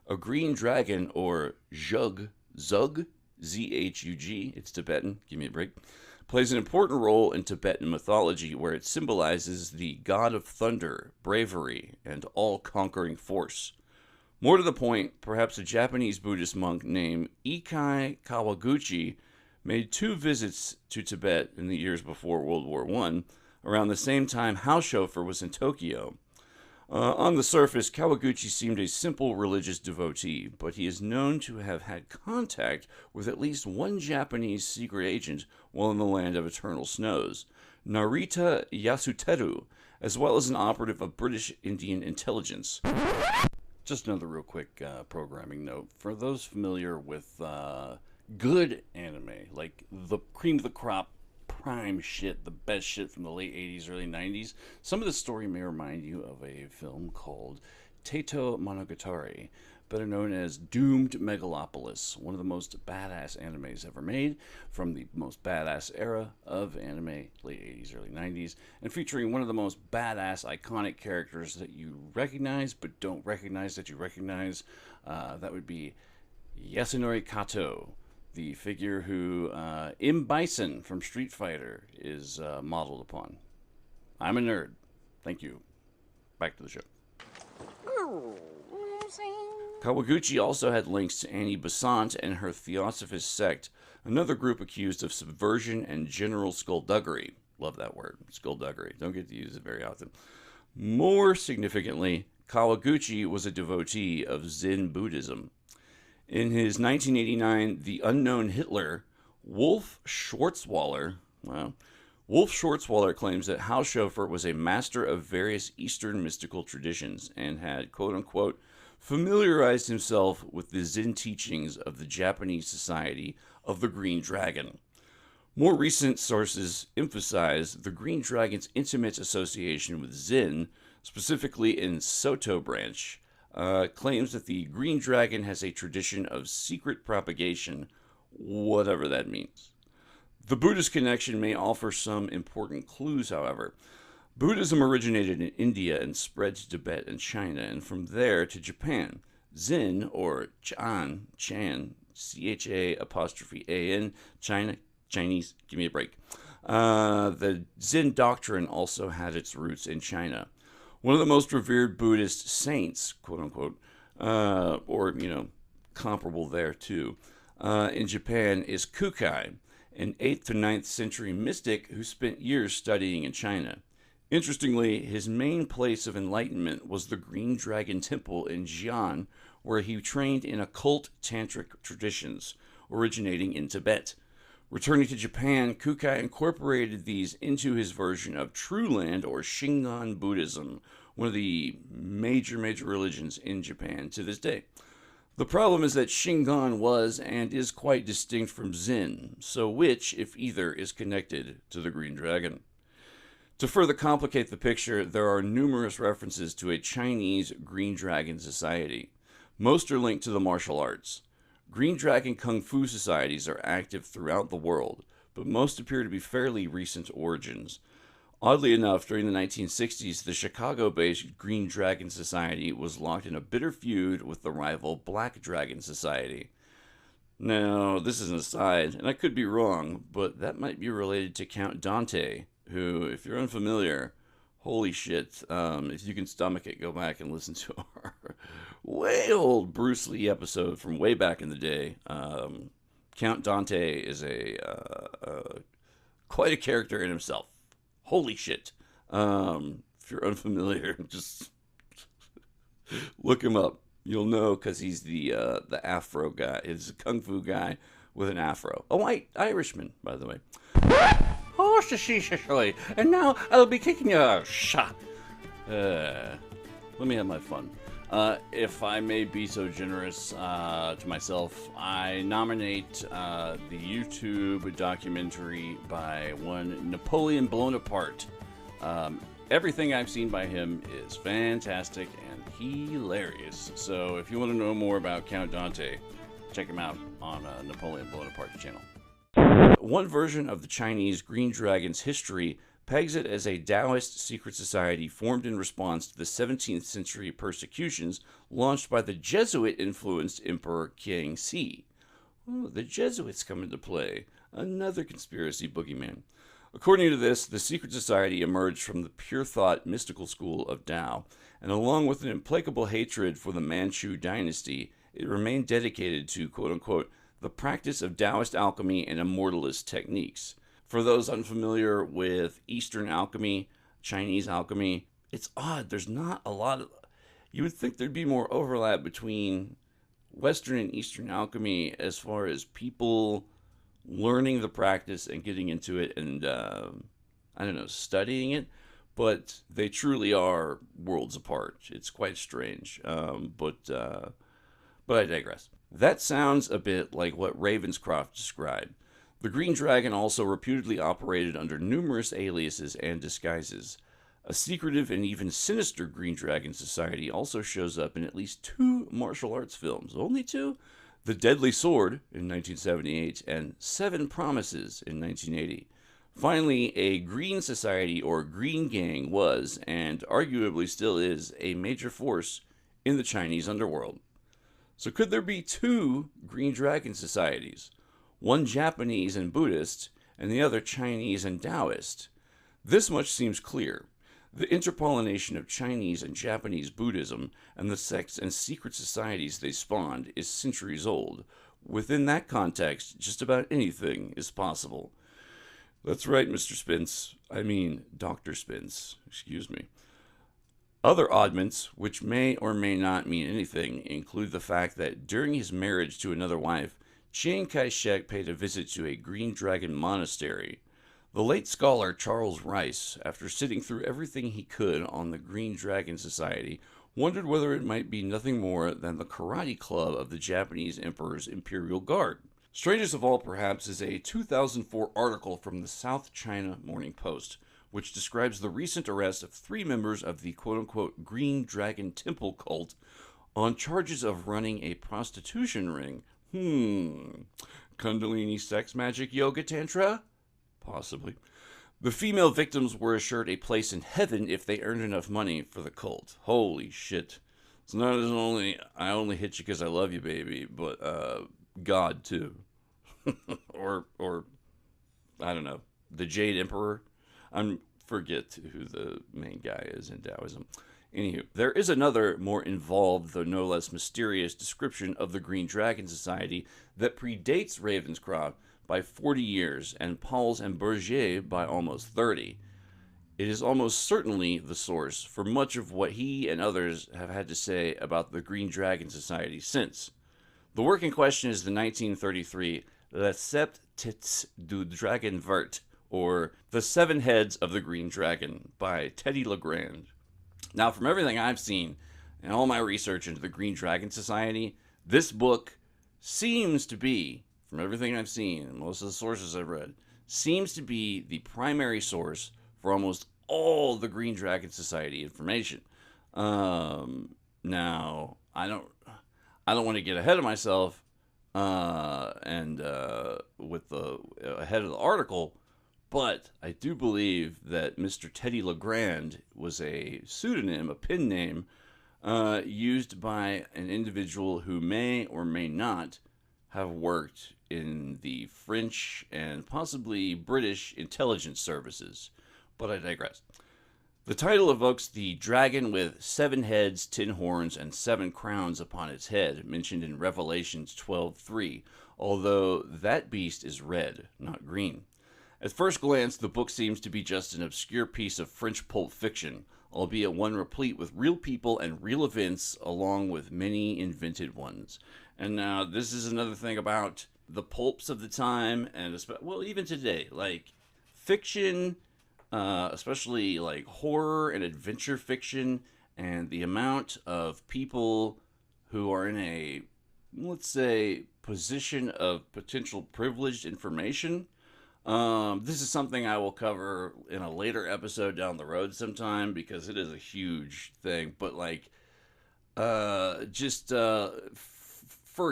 A green dragon, or Zhug, Z-H-U-G, it's Tibetan, give me a break, plays an important role in Tibetan mythology where it symbolizes the god of thunder, bravery, and all-conquering force. More to the point, perhaps a Japanese Buddhist monk named Eikai Kawaguchi made 2 visits to Tibet in the years before World War I, around the same time Haushofer was in Tokyo. On the surface, Kawaguchi seemed a simple religious devotee, but he is known to have had contact with at least one Japanese secret agent while in the land of eternal snows, Narita Yasuteru, as well as an operative of British Indian intelligence. Just another real quick programming note. For those familiar with good anime, like the cream of the crop, prime shit, the best shit from the late 80s, early 90s, some of the story may remind you of a film called Taito Monogatari, better known as Doomed Megalopolis, one of the most badass animes ever made from the most badass era of anime, late 80s, early 90s, and featuring one of the most badass, iconic characters that you recognize but don't recognize that you recognize. That would be Yasunori Kato, the figure who M. Bison from Street Fighter is modeled upon. I'm a nerd. Thank you. Back to the show. Kawaguchi also had links to Annie Besant and her Theosophist sect, another group accused of subversion and general skullduggery. Love that word, skullduggery. Don't get to use it very often. More significantly, Kawaguchi was a devotee of Zen Buddhism. In his 1989 The Unknown Hitler, Wolf Schwartzwalder claims that Haushofer was a master of various Eastern mystical traditions and had, quote-unquote, familiarized himself with the Zen teachings of the Japanese Society of the Green Dragon. More recent sources emphasize the Green Dragon's intimate association with Zen, specifically in Soto branch, claims that the Green Dragon has a tradition of secret propagation, whatever that means. The Buddhist connection may offer some important clues, however. Buddhism originated in India and spread to Tibet and China, and from there to Japan. Zen, or Chan, C-H-A'-A-N, Chinese, give me a break. The Zen doctrine also had its roots in China. One of the most revered Buddhist saints, quote-unquote, or, comparable there too, in Japan is Kukai, an 8th to 9th century mystic who spent years studying in China. Interestingly, his main place of enlightenment was the Green Dragon Temple in Xi'an, where he trained in occult tantric traditions, originating in Tibet. Returning to Japan, Kukai incorporated these into his version of True Land, or Shingon Buddhism, one of the major religions in Japan to this day. The problem is that Shingon was and is quite distinct from Zen, so which, if either, is connected to the Green Dragon? To further complicate the picture, there are numerous references to a Chinese Green Dragon society. Most are linked to the martial arts. Green Dragon Kung Fu societies are active throughout the world, but most appear to be fairly recent origins. Oddly enough, during the 1960s, the Chicago-based Green Dragon Society was locked in a bitter feud with the rival Black Dragon Society. Now, this is an aside, and I could be wrong, but that might be related to Count Dante, who, if you're unfamiliar, holy shit, if you can stomach it, go back and listen to our way old Bruce Lee episode from way back in the day. Count Dante is quite a character in himself. Holy shit. If you're unfamiliar, just look him up. You'll know, because he's the afro guy. He's a kung fu guy with an afro. A white Irishman, by the way. Oh, and now I'll be kicking a shot. Let me have my fun. If I may be so generous to myself, I nominate the YouTube documentary by one Napoleon Bonaparte, Everything I've seen by him is fantastic and hilarious. So if you want to know more about Count Dante, check him out on Napoleon Bonaparte's channel. One version of the Chinese Green Dragon's history pegs it as a Taoist secret society formed in response to the 17th century persecutions launched by the Jesuit-influenced Emperor King Si. Oh, the Jesuits come into play. Another conspiracy boogeyman. According to this, the secret society emerged from the pure thought mystical school of Tao, and along with an implacable hatred for the Manchu dynasty, it remained dedicated to, quote-unquote, the practice of Taoist alchemy and immortalist techniques. For those unfamiliar with Eastern alchemy, Chinese alchemy, it's odd. There's not a lot of... You would think there'd be more overlap between Western and Eastern alchemy as far as people learning the practice and getting into it and, studying it. But they truly are worlds apart. It's quite strange. But I digress. That sounds a bit like what Ravenscroft described. The Green Dragon also reputedly operated under numerous aliases and disguises. A secretive and even sinister Green Dragon society also shows up in at least 2 martial arts films. Only 2? The Deadly Sword in 1978 and 7 Promises in 1980. Finally, a Green Society or Green Gang was, and arguably still is, a major force in the Chinese underworld. So could there be 2 Green Dragon societies? One Japanese and Buddhist, and the other Chinese and Taoist. This much seems clear. The interpollination of Chinese and Japanese Buddhism and the sects and secret societies they spawned is centuries old. Within that context, just about anything is possible. That's right, Mr. Spence. I mean, Dr. Spence. Excuse me. Other oddments, which may or may not mean anything, include the fact that during his marriage to another wife, Chiang Kai-shek paid a visit to a Green Dragon monastery. The late scholar Charles Rice, after sitting through everything he could on the Green Dragon Society, wondered whether it might be nothing more than the karate club of the Japanese Emperor's Imperial Guard. Strangest of all, perhaps, is a 2004 article from the South China Morning Post, which describes the recent arrest of 3 members of the quote-unquote Green Dragon Temple cult on charges of running a prostitution ring. Kundalini sex magic yoga tantra? Possibly. The female victims were assured a place in heaven if they earned enough money for the cult. Holy shit. It's not as I only hit you because I love you, baby, but God too. or I don't know, the Jade Emperor. I forget who the main guy is in Taoism. Anywho, there is another, more involved, though no less mysterious, description of the Green Dragon Society that predates Ravenscroft by 40 years and Pauls and Bourget by almost 30. It is almost certainly the source for much of what he and others have had to say about the Green Dragon Society since. The work in question is the 1933 Le Sept Têtes du Dragon Vert, or The 7 Heads of the Green Dragon, by Teddy Legrand. Now, from everything I've seen and all my research into the Green Dragon Society, this book seems to be, from everything I've seen and most of the sources I've read, seems to be the primary source for almost all the Green Dragon Society information. Now, I don't want to get ahead of myself and with the ahead of the article, but I do believe that Mr. Teddy Legrand was a pseudonym, a pen name, used by an individual who may or may not have worked in the French and possibly British intelligence services. But I digress. The title evokes the dragon with 7 heads, 10 horns, and 7 crowns upon its head, mentioned in Revelations 12:3, although that beast is red, not green. At first glance, the book seems to be just an obscure piece of French pulp fiction, albeit one replete with real people and real events, along with many invented ones. And now, this is another thing about the pulps of the time, and well, even today, like fiction, especially like horror and adventure fiction, and the amount of people who are in a, let's say, position of potential privileged information, This is something I will cover in a later episode down the road sometime because it is a huge thing. But like, for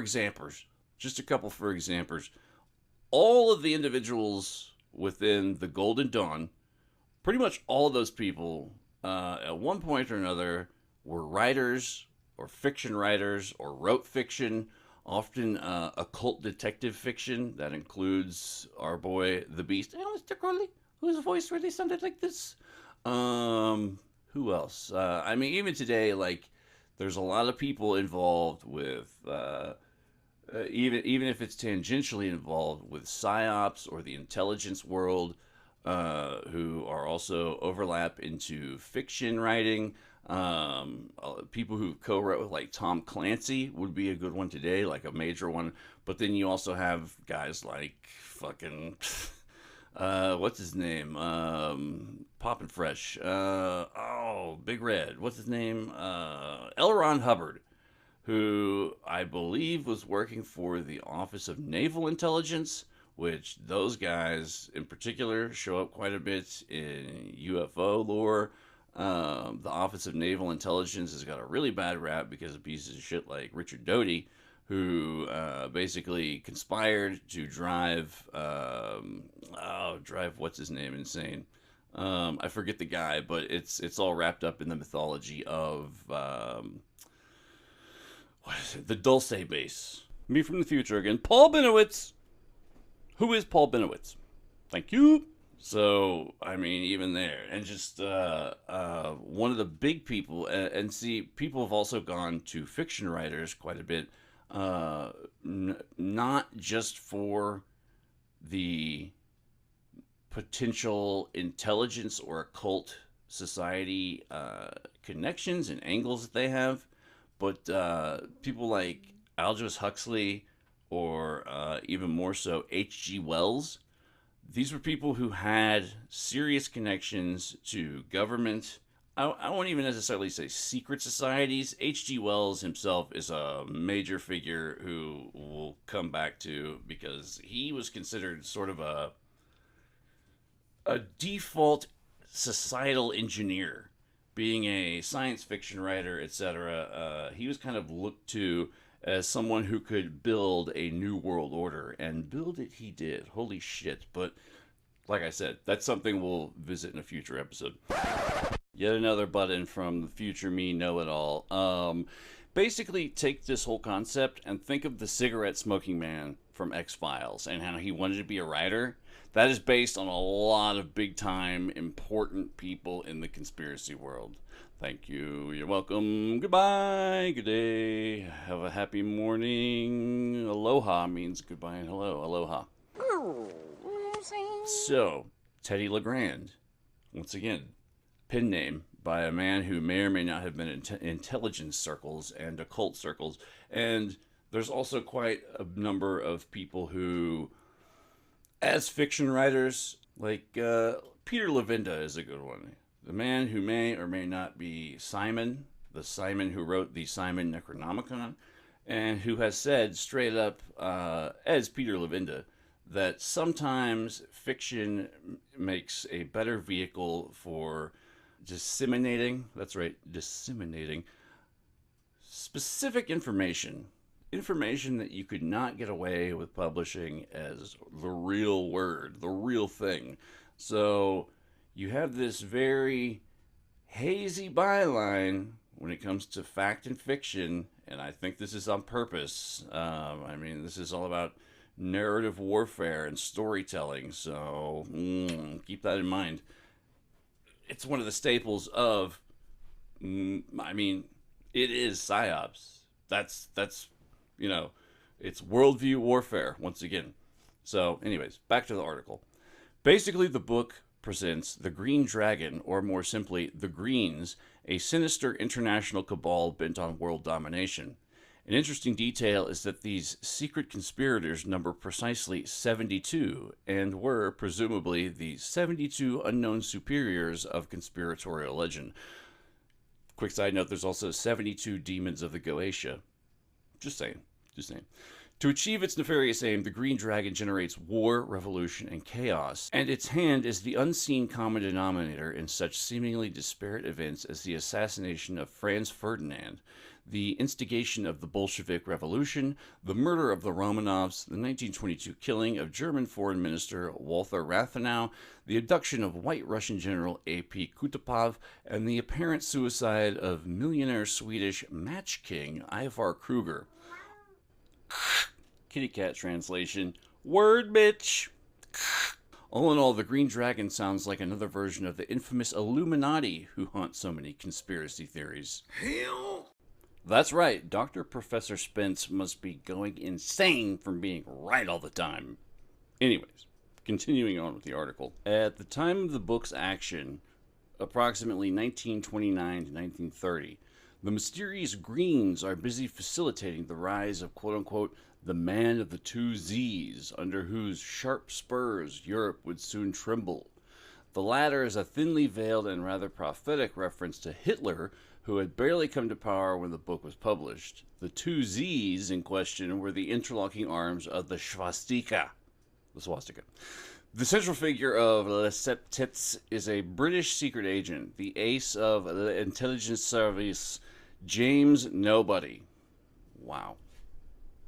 examples, just a couple for examples. All of the individuals within the Golden Dawn, pretty much all of those people, at one point or another, were writers or fiction writers or wrote fiction, often occult detective fiction that includes our boy the Beast, Mr. Crowley, whose voice really sounded like this. Who else? I mean, even today, like, there's a lot of people involved with, even if it's tangentially involved with psyops or the intelligence world, who are also overlap into fiction writing. People who co-wrote with like Tom Clancy would be a good one today, like a major one. But then you also have guys like fucking what's his name? Poppin' Fresh. Big Red. What's his name? L. Ron Hubbard, who I believe was working for the Office of Naval Intelligence, which those guys in particular show up quite a bit in UFO lore. The Office of Naval Intelligence has got a really bad rap because of pieces of shit like Richard Doty, who basically conspired to drive what's his name insane. I forget the guy, but it's all wrapped up in the mythology of what is it? The Dulce base. Me from the future again, Paul Benowitz. Who is Paul Benowitz? Thank you. So, I mean, even there, and just one of the big people, and see, people have also gone to fiction writers quite a bit, not just for the potential intelligence or occult society connections and angles that they have, but people like Aldous Huxley, or even more so H.G. Wells. These were people who had serious connections to government. I won't even necessarily say secret societies. H.G. Wells himself is a major figure who we'll come back to because he was considered sort of a default societal engineer. Being a science fiction writer, etc., he was kind of looked to as someone who could build a new world order, and build it he did. Holy shit. But like I said, that's something we'll visit in a future episode. Yet another button from the future me know-it-all. Basically, take this whole concept and think of the cigarette smoking man from X-Files and how he wanted to be a writer. That is based on a lot of big-time, important people in the conspiracy world. Thank you. You're welcome. Goodbye. Good day. Have a happy morning. Aloha means goodbye and hello. Aloha. So, Teddy LeGrand. Once again, pen name by a man who may or may not have been in intelligence circles and occult circles. And there's also quite a number of people who, as fiction writers, like Peter Levenda is a good one. The man who may or may not be Simon, the Simon who wrote the Simon Necronomicon, and who has said straight up, as Peter Levenda, that sometimes fiction makes a better vehicle for disseminating, that's right, disseminating specific information that you could not get away with publishing as the real word, the real thing. So you have this very hazy byline when it comes to fact and fiction, and I think this is on purpose. I mean, this is all about narrative warfare and storytelling, so keep that in mind. It's one of the staples of, I mean, it is psyops. That's you know, it's worldview warfare, once again. So, anyways, back to the article. Basically, the book presents the Green Dragon, or more simply, the Greens, a sinister international cabal bent on world domination. An interesting detail is that these secret conspirators number precisely 72, and were, presumably, the 72 unknown superiors of conspiratorial legend. Quick side note, there's also 72 demons of the Goetia. Just saying. To achieve its nefarious aim, the Green Dragon generates war, revolution, and chaos, and its hand is the unseen common denominator in such seemingly disparate events as the assassination of Franz Ferdinand, the instigation of the Bolshevik Revolution, the murder of the Romanovs, the 1922 killing of German Foreign Minister Walther Rathenau, the abduction of White Russian General A.P. Kutupov, and the apparent suicide of millionaire Swedish Match King Ivar Kruger. Kitty cat translation. Word, bitch! All in all, the Green Dragon sounds like another version of the infamous Illuminati who haunt so many conspiracy theories. Hell! That's right, Dr. Professor Spence must be going insane from being right all the time. Anyways, continuing on with the article. At the time of the book's action, approximately 1929 to 1930, the mysterious Greens are busy facilitating the rise of quote-unquote the man of the two Z's, under whose sharp spurs Europe would soon tremble. The latter is a thinly veiled and rather prophetic reference to Hitler, who had barely come to power when the book was published. The two Z's in question were the interlocking arms of the swastika. The central figure of Le Septet is a British secret agent, the ace of the intelligence service, James Nobody. Wow.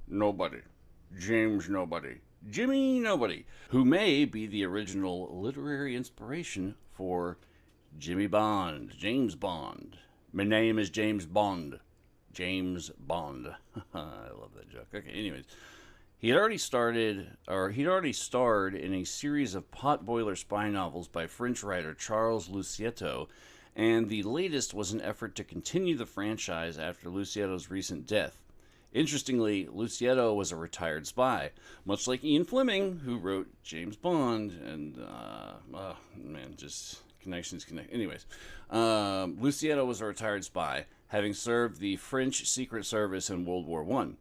Nobody. James Nobody. Jimmy Nobody, who may be the original literary inspiration for Jimmy Bond, James Bond. My name is James Bond. James Bond. I love that joke. Okay, anyways. He'd already starred in a series of potboiler spy novels by French writer Charles Lucietto, and the latest was an effort to continue the franchise after Lucietto's recent death. Interestingly, Lucietto was a retired spy, much like Ian Fleming, who wrote James Bond, and, just connections. Anyways, Lucietto was a retired spy, having served the French Secret Service in World War I.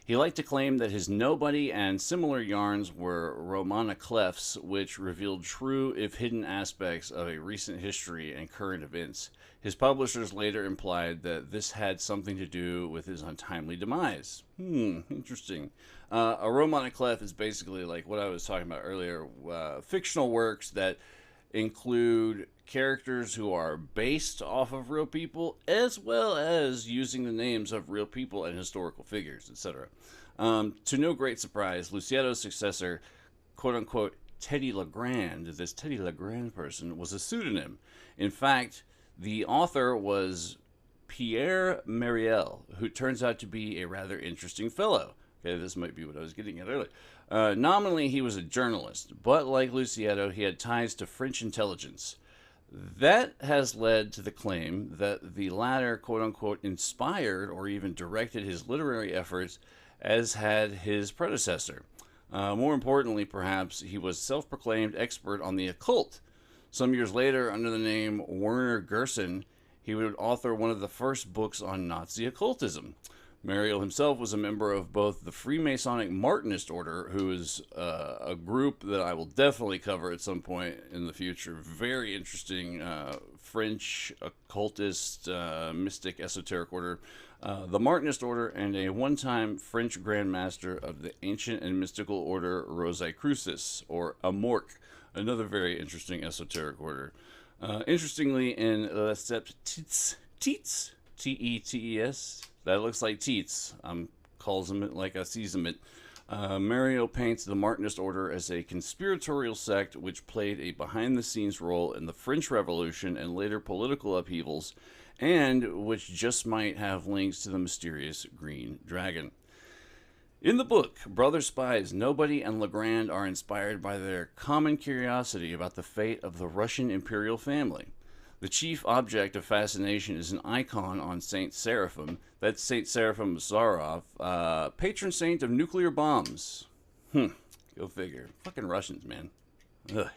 He liked to claim that his Nobody and similar yarns were romaniclefs, which revealed true, if hidden, aspects of a recent history and current events. His publishers later implied that this had something to do with his untimely demise. Interesting. A romaniclef is basically like what I was talking about earlier, fictional works that include characters who are based off of real people, as well as using the names of real people and historical figures, etc. To no great surprise, Lucietto's successor, quote-unquote, Teddy Legrand, this Teddy Legrand person, was a pseudonym. In fact, the author was Pierre Mariel, who turns out to be a rather interesting fellow. Okay, this might be what I was getting at earlier. Nominally, he was a journalist, but like Lucietto, he had ties to French intelligence. That has led to the claim that the latter, quote-unquote, inspired or even directed his literary efforts, as had his predecessor. More importantly, perhaps, he was self-proclaimed expert on the occult. Some years later, under the name Werner Gerson, he would author one of the first books on Nazi occultism. Mariel himself was a member of both the Freemasonic Martinist Order, who is a group that I will definitely cover at some point in the future. Very interesting French occultist, mystic, esoteric order. The Martinist Order, and a one-time French Grand Master of the ancient and mystical order Rosicrucis, or Amorc, another very interesting esoteric order. Interestingly, in Le Septet, T-E-T-E-S, that looks like teats. Calls them it like I sees them it. Mario paints the Martinist Order as a conspiratorial sect which played a behind-the-scenes role in the French Revolution and later political upheavals, and which just might have links to the mysterious Green Dragon. In the book, brother spies Nobody and Legrand are inspired by their common curiosity about the fate of the Russian imperial family. The chief object of fascination is an icon on Saint Seraphim. That's Saint Seraphim Zarov, patron saint of nuclear bombs. Go figure. Fucking Russians, man. Ugh.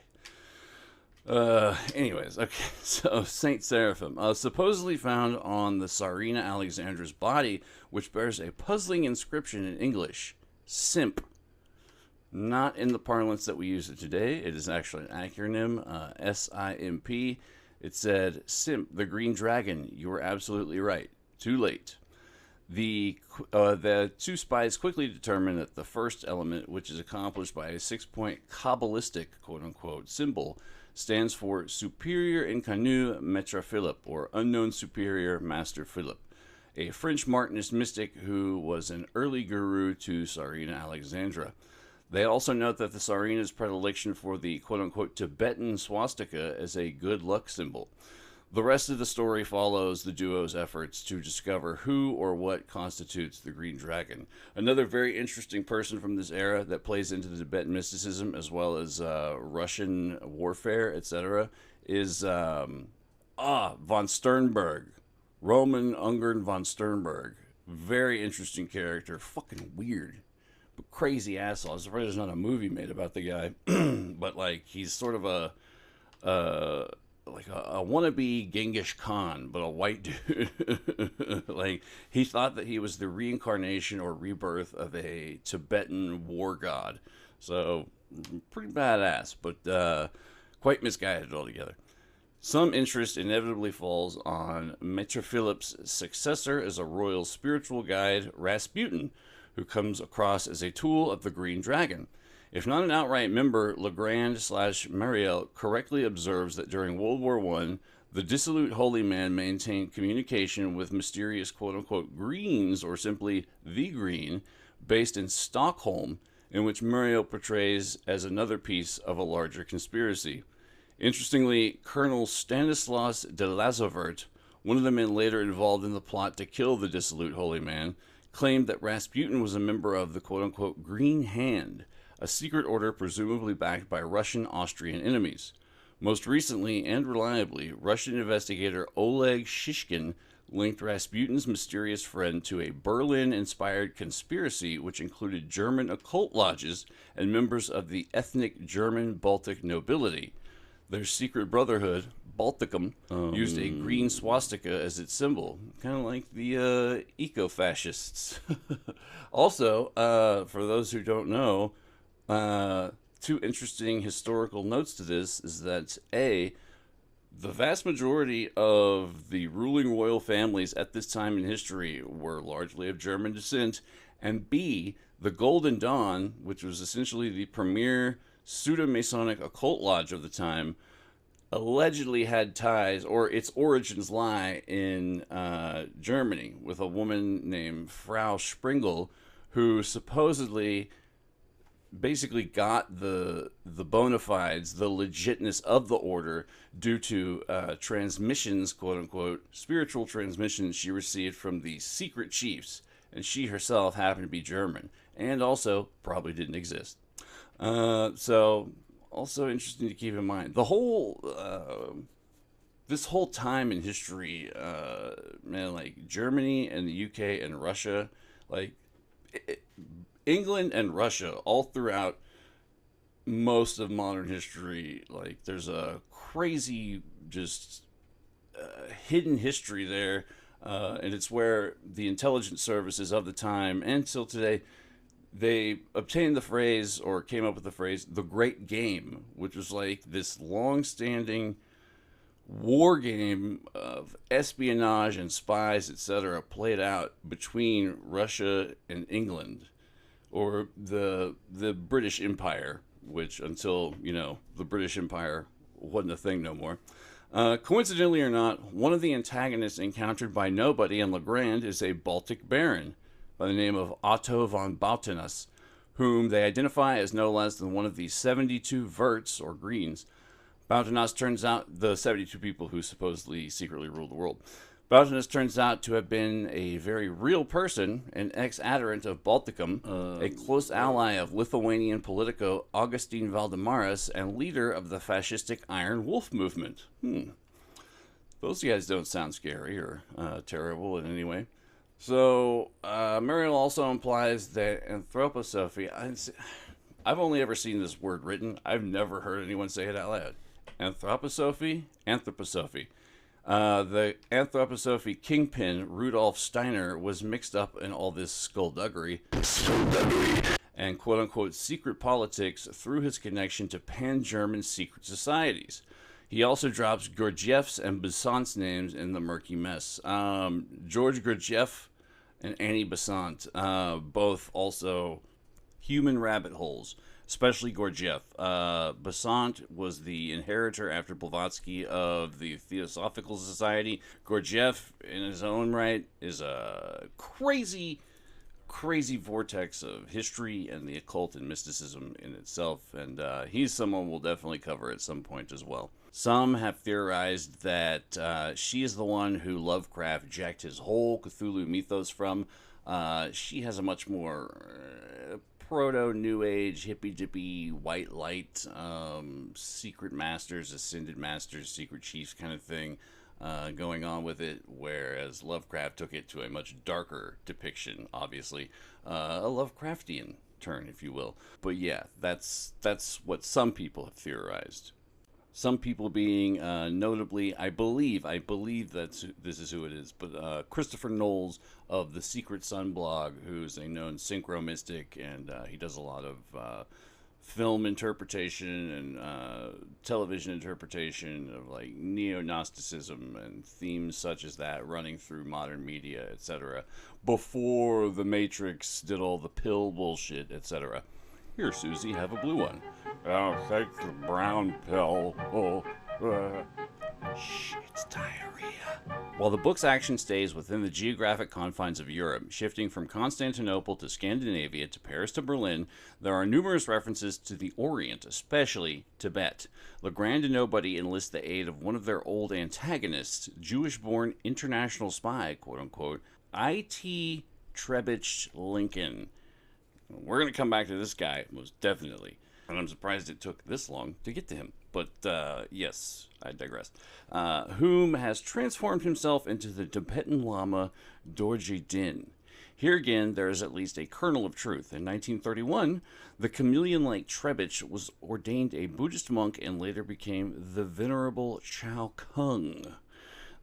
Anyways, okay, so Saint Seraphim, supposedly found on the Tsarina Alexandra's body, which bears a puzzling inscription in English, Simp. Not in the parlance that we use it today. It is actually an acronym, S-I-M-P. It said, Simp, the Green Dragon. You were absolutely right. Too late. The two spies quickly determine that the first element, which is accomplished by a 6-point Kabbalistic quote-unquote symbol, stands for Superior Inconnu Maître Philip, or Unknown Superior Master Philip, a French Martinist mystic who was an early guru to Tsarina Alexandra. They also note that the Tsarina's predilection for the quote-unquote Tibetan swastika as a good luck symbol. The rest of the story follows the duo's efforts to discover who or what constitutes the Green Dragon. Another very interesting person from this era that plays into the Tibetan mysticism as well as Russian warfare, etc., is von Sternberg. Roman Ungern von Sternberg. Very interesting character. Fucking weird. But crazy asshole. I'm surprised there's not a movie made about the guy. But, like, he's sort of a wannabe Genghis Khan, but a white dude. Like, he thought that he was the reincarnation or rebirth of a Tibetan war god. So, pretty badass, but quite misguided altogether. Some interest inevitably falls on Maître Philip's successor as a royal spiritual guide, Rasputin, who comes across as a tool of the Green Dragon. If not an outright member, Legrand/Mariel correctly observes that during World War I, the dissolute holy man maintained communication with mysterious quote-unquote Greens, or simply the Green, based in Stockholm, in which Mariel portrays as another piece of a larger conspiracy. Interestingly, Colonel Stanislas de Lazavert, one of the men later involved in the plot to kill the dissolute holy man, claimed that Rasputin was a member of the quote-unquote Green Hand, a secret order presumably backed by Russian-Austrian enemies. Most recently and reliably, Russian investigator Oleg Shishkin linked Rasputin's mysterious friend to a Berlin-inspired conspiracy which included German occult lodges and members of the ethnic German Baltic nobility. Their secret brotherhood, Balticum, used a green swastika as its symbol, kind of like the eco-fascists. Also, for those who don't know, two interesting historical notes to this is that the vast majority of the ruling royal families at this time in history were largely of German descent, and B, the Golden Dawn, which was essentially the premier pseudo-Masonic occult lodge of the time, allegedly had ties, or its origins lie in Germany, with a woman named Frau Springel, who supposedly basically got the bona fides, the legitness of the order due to transmissions, quote-unquote, spiritual transmissions she received from the secret chiefs, and she herself happened to be German, and also probably didn't exist. So, also interesting to keep in mind. The whole, this whole time in history, man, like, Germany and the UK and Russia, like, England and Russia, all throughout most of modern history, like, there's a crazy, just, hidden history there, and it's where the intelligence services of the time, and till today, they obtained the phrase, or came up with the phrase, the Great Game, which was like this long-standing war game of espionage and spies, etc., played out between Russia and England, or the British Empire, which until, you know, the British Empire wasn't a thing no more. Coincidentally or not, one of the antagonists encountered by nobody in Legrand is a Baltic baron by the name of Otto von Bautinus, whom they identify as no less than one of the 72 Verts, or Greens. Bautinus turns out, the 72 people who supposedly secretly ruled the world. Bautinus turns out to have been a very real person, an ex-adherent of Balticum, a close ally of Lithuanian politico Augustin Valdemaras, and leader of the fascistic Iron Wolf movement. Those guys don't sound scary or terrible in any way. So, Muriel also implies that anthroposophy, I've only ever seen this word written. I've never heard anyone say it out loud. Anthroposophy? Anthroposophy. The anthroposophy kingpin, Rudolf Steiner, was mixed up in all this skullduggery and quote-unquote secret politics through his connection to pan-German secret societies. He also drops Gurdjieff's and Besant's names in the murky mess. George Gurdjieff and Annie Besant, both also human rabbit holes, especially Gurdjieff. Besant was the inheritor after Blavatsky of the Theosophical Society. Gurdjieff, in his own right, is a crazy vortex of history and the occult and mysticism in itself, and he's someone we'll definitely cover at some point as well. Some have theorized that she is the one who Lovecraft jacked his whole Cthulhu mythos from. She has a much more proto-New Age, hippy-dippy, white light, secret masters, ascended masters, secret chiefs kind of thing going on with it, whereas Lovecraft took it to a much darker depiction, obviously. A Lovecraftian turn, if you will. But yeah, that's what some people have theorized. Some people being notably, I believe this is who it is, but Christopher Knowles of the Secret Sun blog, who's a known synchro mystic, and he does a lot of film interpretation and television interpretation of like neo-Gnosticism and themes such as that running through modern media, etc. Before the Matrix did all the pill bullshit, etc. Here, Susie, have a blue one. Oh, take the brown pill. Shh, it's diarrhea. While the book's action stays within the geographic confines of Europe, shifting from Constantinople to Scandinavia to Paris to Berlin, there are numerous references to the Orient, especially Tibet. Legrand and Nobody enlist the aid of one of their old antagonists, Jewish-born international spy, quote-unquote, I.T. Trebitsch Lincoln. We're going to come back to this guy, most definitely. And I'm surprised it took this long to get to him. But, yes, I digress. Whom has transformed himself into the Tibetan Lama Dorje Din. Here again, there is at least a kernel of truth. In 1931, the chameleon-like Trebitsch was ordained a Buddhist monk and later became the Venerable Chao Kung.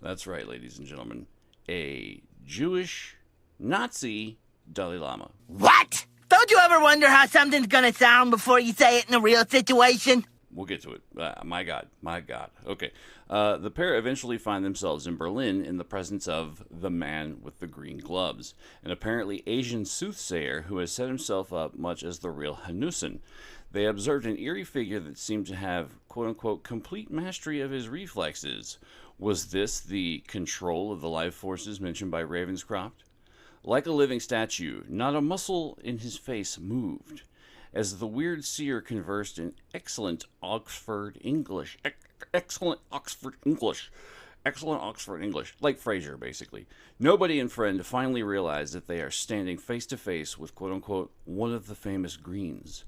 That's right, ladies and gentlemen. A Jewish Nazi Dalai Lama. What? Don't you ever wonder how something's gonna sound before you say it in a real situation? We'll get to it. My God. Okay. The pair eventually find themselves in Berlin in the presence of the man with the green gloves, an apparently Asian soothsayer who has set himself up much as the real Hanussen. They observed an eerie figure that seemed to have, quote-unquote, complete mastery of his reflexes. Was this the control of the life forces mentioned by Ravenscroft? Like a living statue, not a muscle in his face moved. As the weird seer conversed in excellent Oxford English, like Frasier, basically. Nobody and friend finally realize that they are standing face to face with, quote-unquote, one of the famous Greens.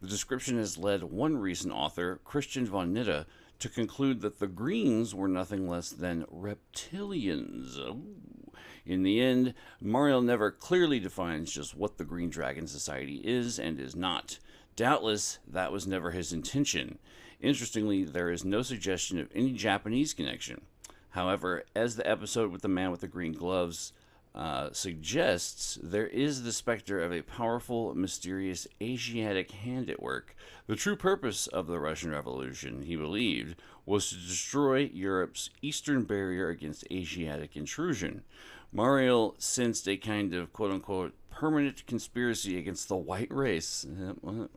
The description has led one recent author, Christian von Nitta, to conclude that the Greens were nothing less than reptilians. Ooh. In the end, Mariel never clearly defines just what the Green Dragon Society is and is not. Doubtless, that was never his intention. Interestingly, there is no suggestion of any Japanese connection. However, as the episode with the man with the green gloves suggests, there is the specter of a powerful, mysterious Asiatic hand at work. The true purpose of the Russian Revolution, he believed, was to destroy Europe's eastern barrier against Asiatic intrusion. Mariel sensed a kind of, quote-unquote, permanent conspiracy against the white race. Well,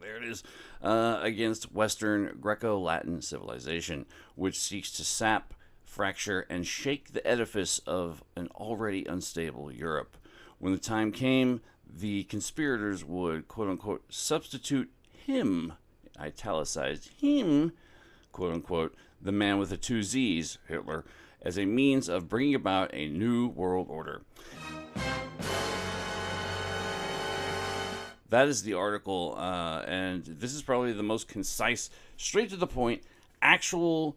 there it is. Against Western Greco-Latin civilization, which seeks to sap, fracture, and shake the edifice of an already unstable Europe. When the time came, the conspirators would, quote-unquote, substitute him, italicized him, quote-unquote, the man with the two Z's, Hitler, as a means of bringing about a new world order. That is the article, and this is probably the most concise, straight to the point, actual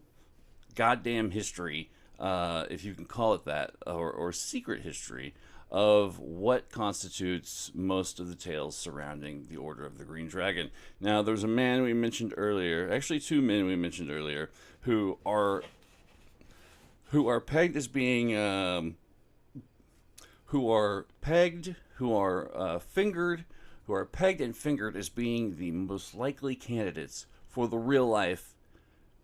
goddamn history, if you can call it that, or secret history, of what constitutes most of the tales surrounding the Order of the Green Dragon. Now, there's a man we mentioned earlier, actually two men we mentioned earlier, who are pegged as being, who are pegged and fingered as being the most likely candidates for the real life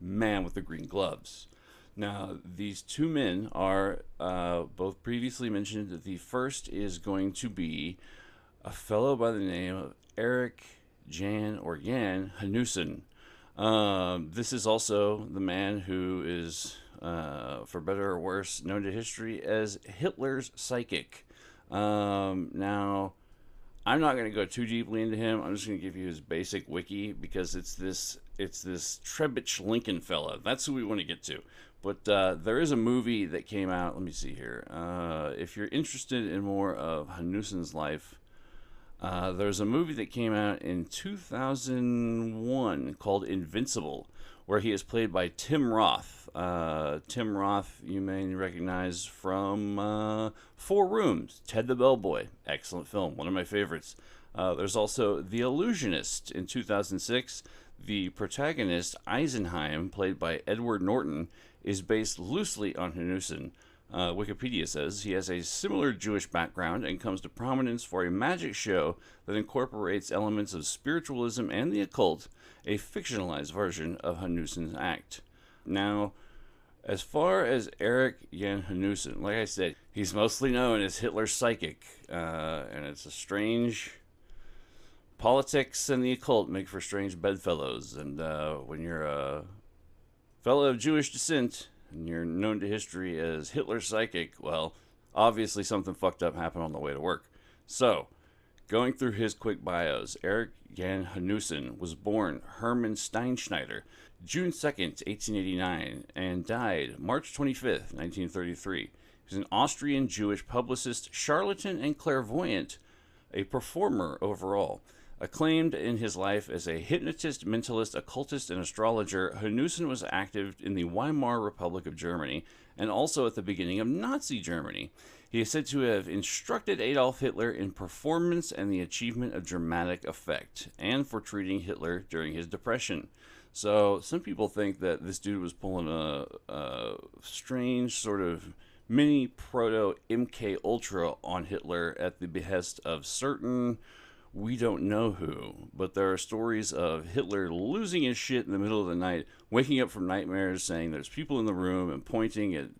man with the green gloves. Now, these two men are both previously mentioned. The first is going to be a fellow by the name of Erik Jan Hanussen. This is also the man who is, for better or worse, known to history as Hitler's psychic. Now, I'm not going to go too deeply into him. I'm just going to give you his basic wiki because it's this Trebitsch Lincoln fella. That's who we want to get to. But there is a movie that came out. Let me see here. If you're interested in more of Hanussen's life, there's a movie that came out in 2001 called Invincible, where he is played by Tim Roth. Tim Roth, you may recognize from 4 Rooms, Ted the Bellboy. Excellent film, one of my favorites. There's also The Illusionist in 2006. The protagonist, Eisenheim, played by Edward Norton, is based loosely on Hanussen. Wikipedia says he has a similar Jewish background and comes to prominence for a magic show that incorporates elements of spiritualism and the occult, a fictionalized version of Hanussen's act. Now, as far as Erik Jan Hanussen, like I said, he's mostly known as Hitler's psychic, and it's a strange... Politics and the occult make for strange bedfellows, and when you're a fellow of Jewish descent, and you're known to history as Hitler's psychic, well, obviously something fucked up happened on the way to work. So, going through his quick bios, Erik Jan Hanussen was born Hermann Steinschneider, June 2nd, 1889, and died March 25th, 1933. He was an Austrian Jewish publicist, charlatan, and clairvoyant, a performer overall. Acclaimed in his life as a hypnotist, mentalist, occultist, and astrologer, Hanussen was active in the Weimar Republic of Germany and also at the beginning of Nazi Germany. He is said to have instructed Adolf Hitler in performance and the achievement of dramatic effect, and for treating Hitler during his depression. So some people think that this dude was pulling a strange sort of mini proto MK Ultra on Hitler at the behest of certain... we don't know who, but there are stories of Hitler losing his shit in the middle of the night, waking up from nightmares, saying there's people in the room and pointing at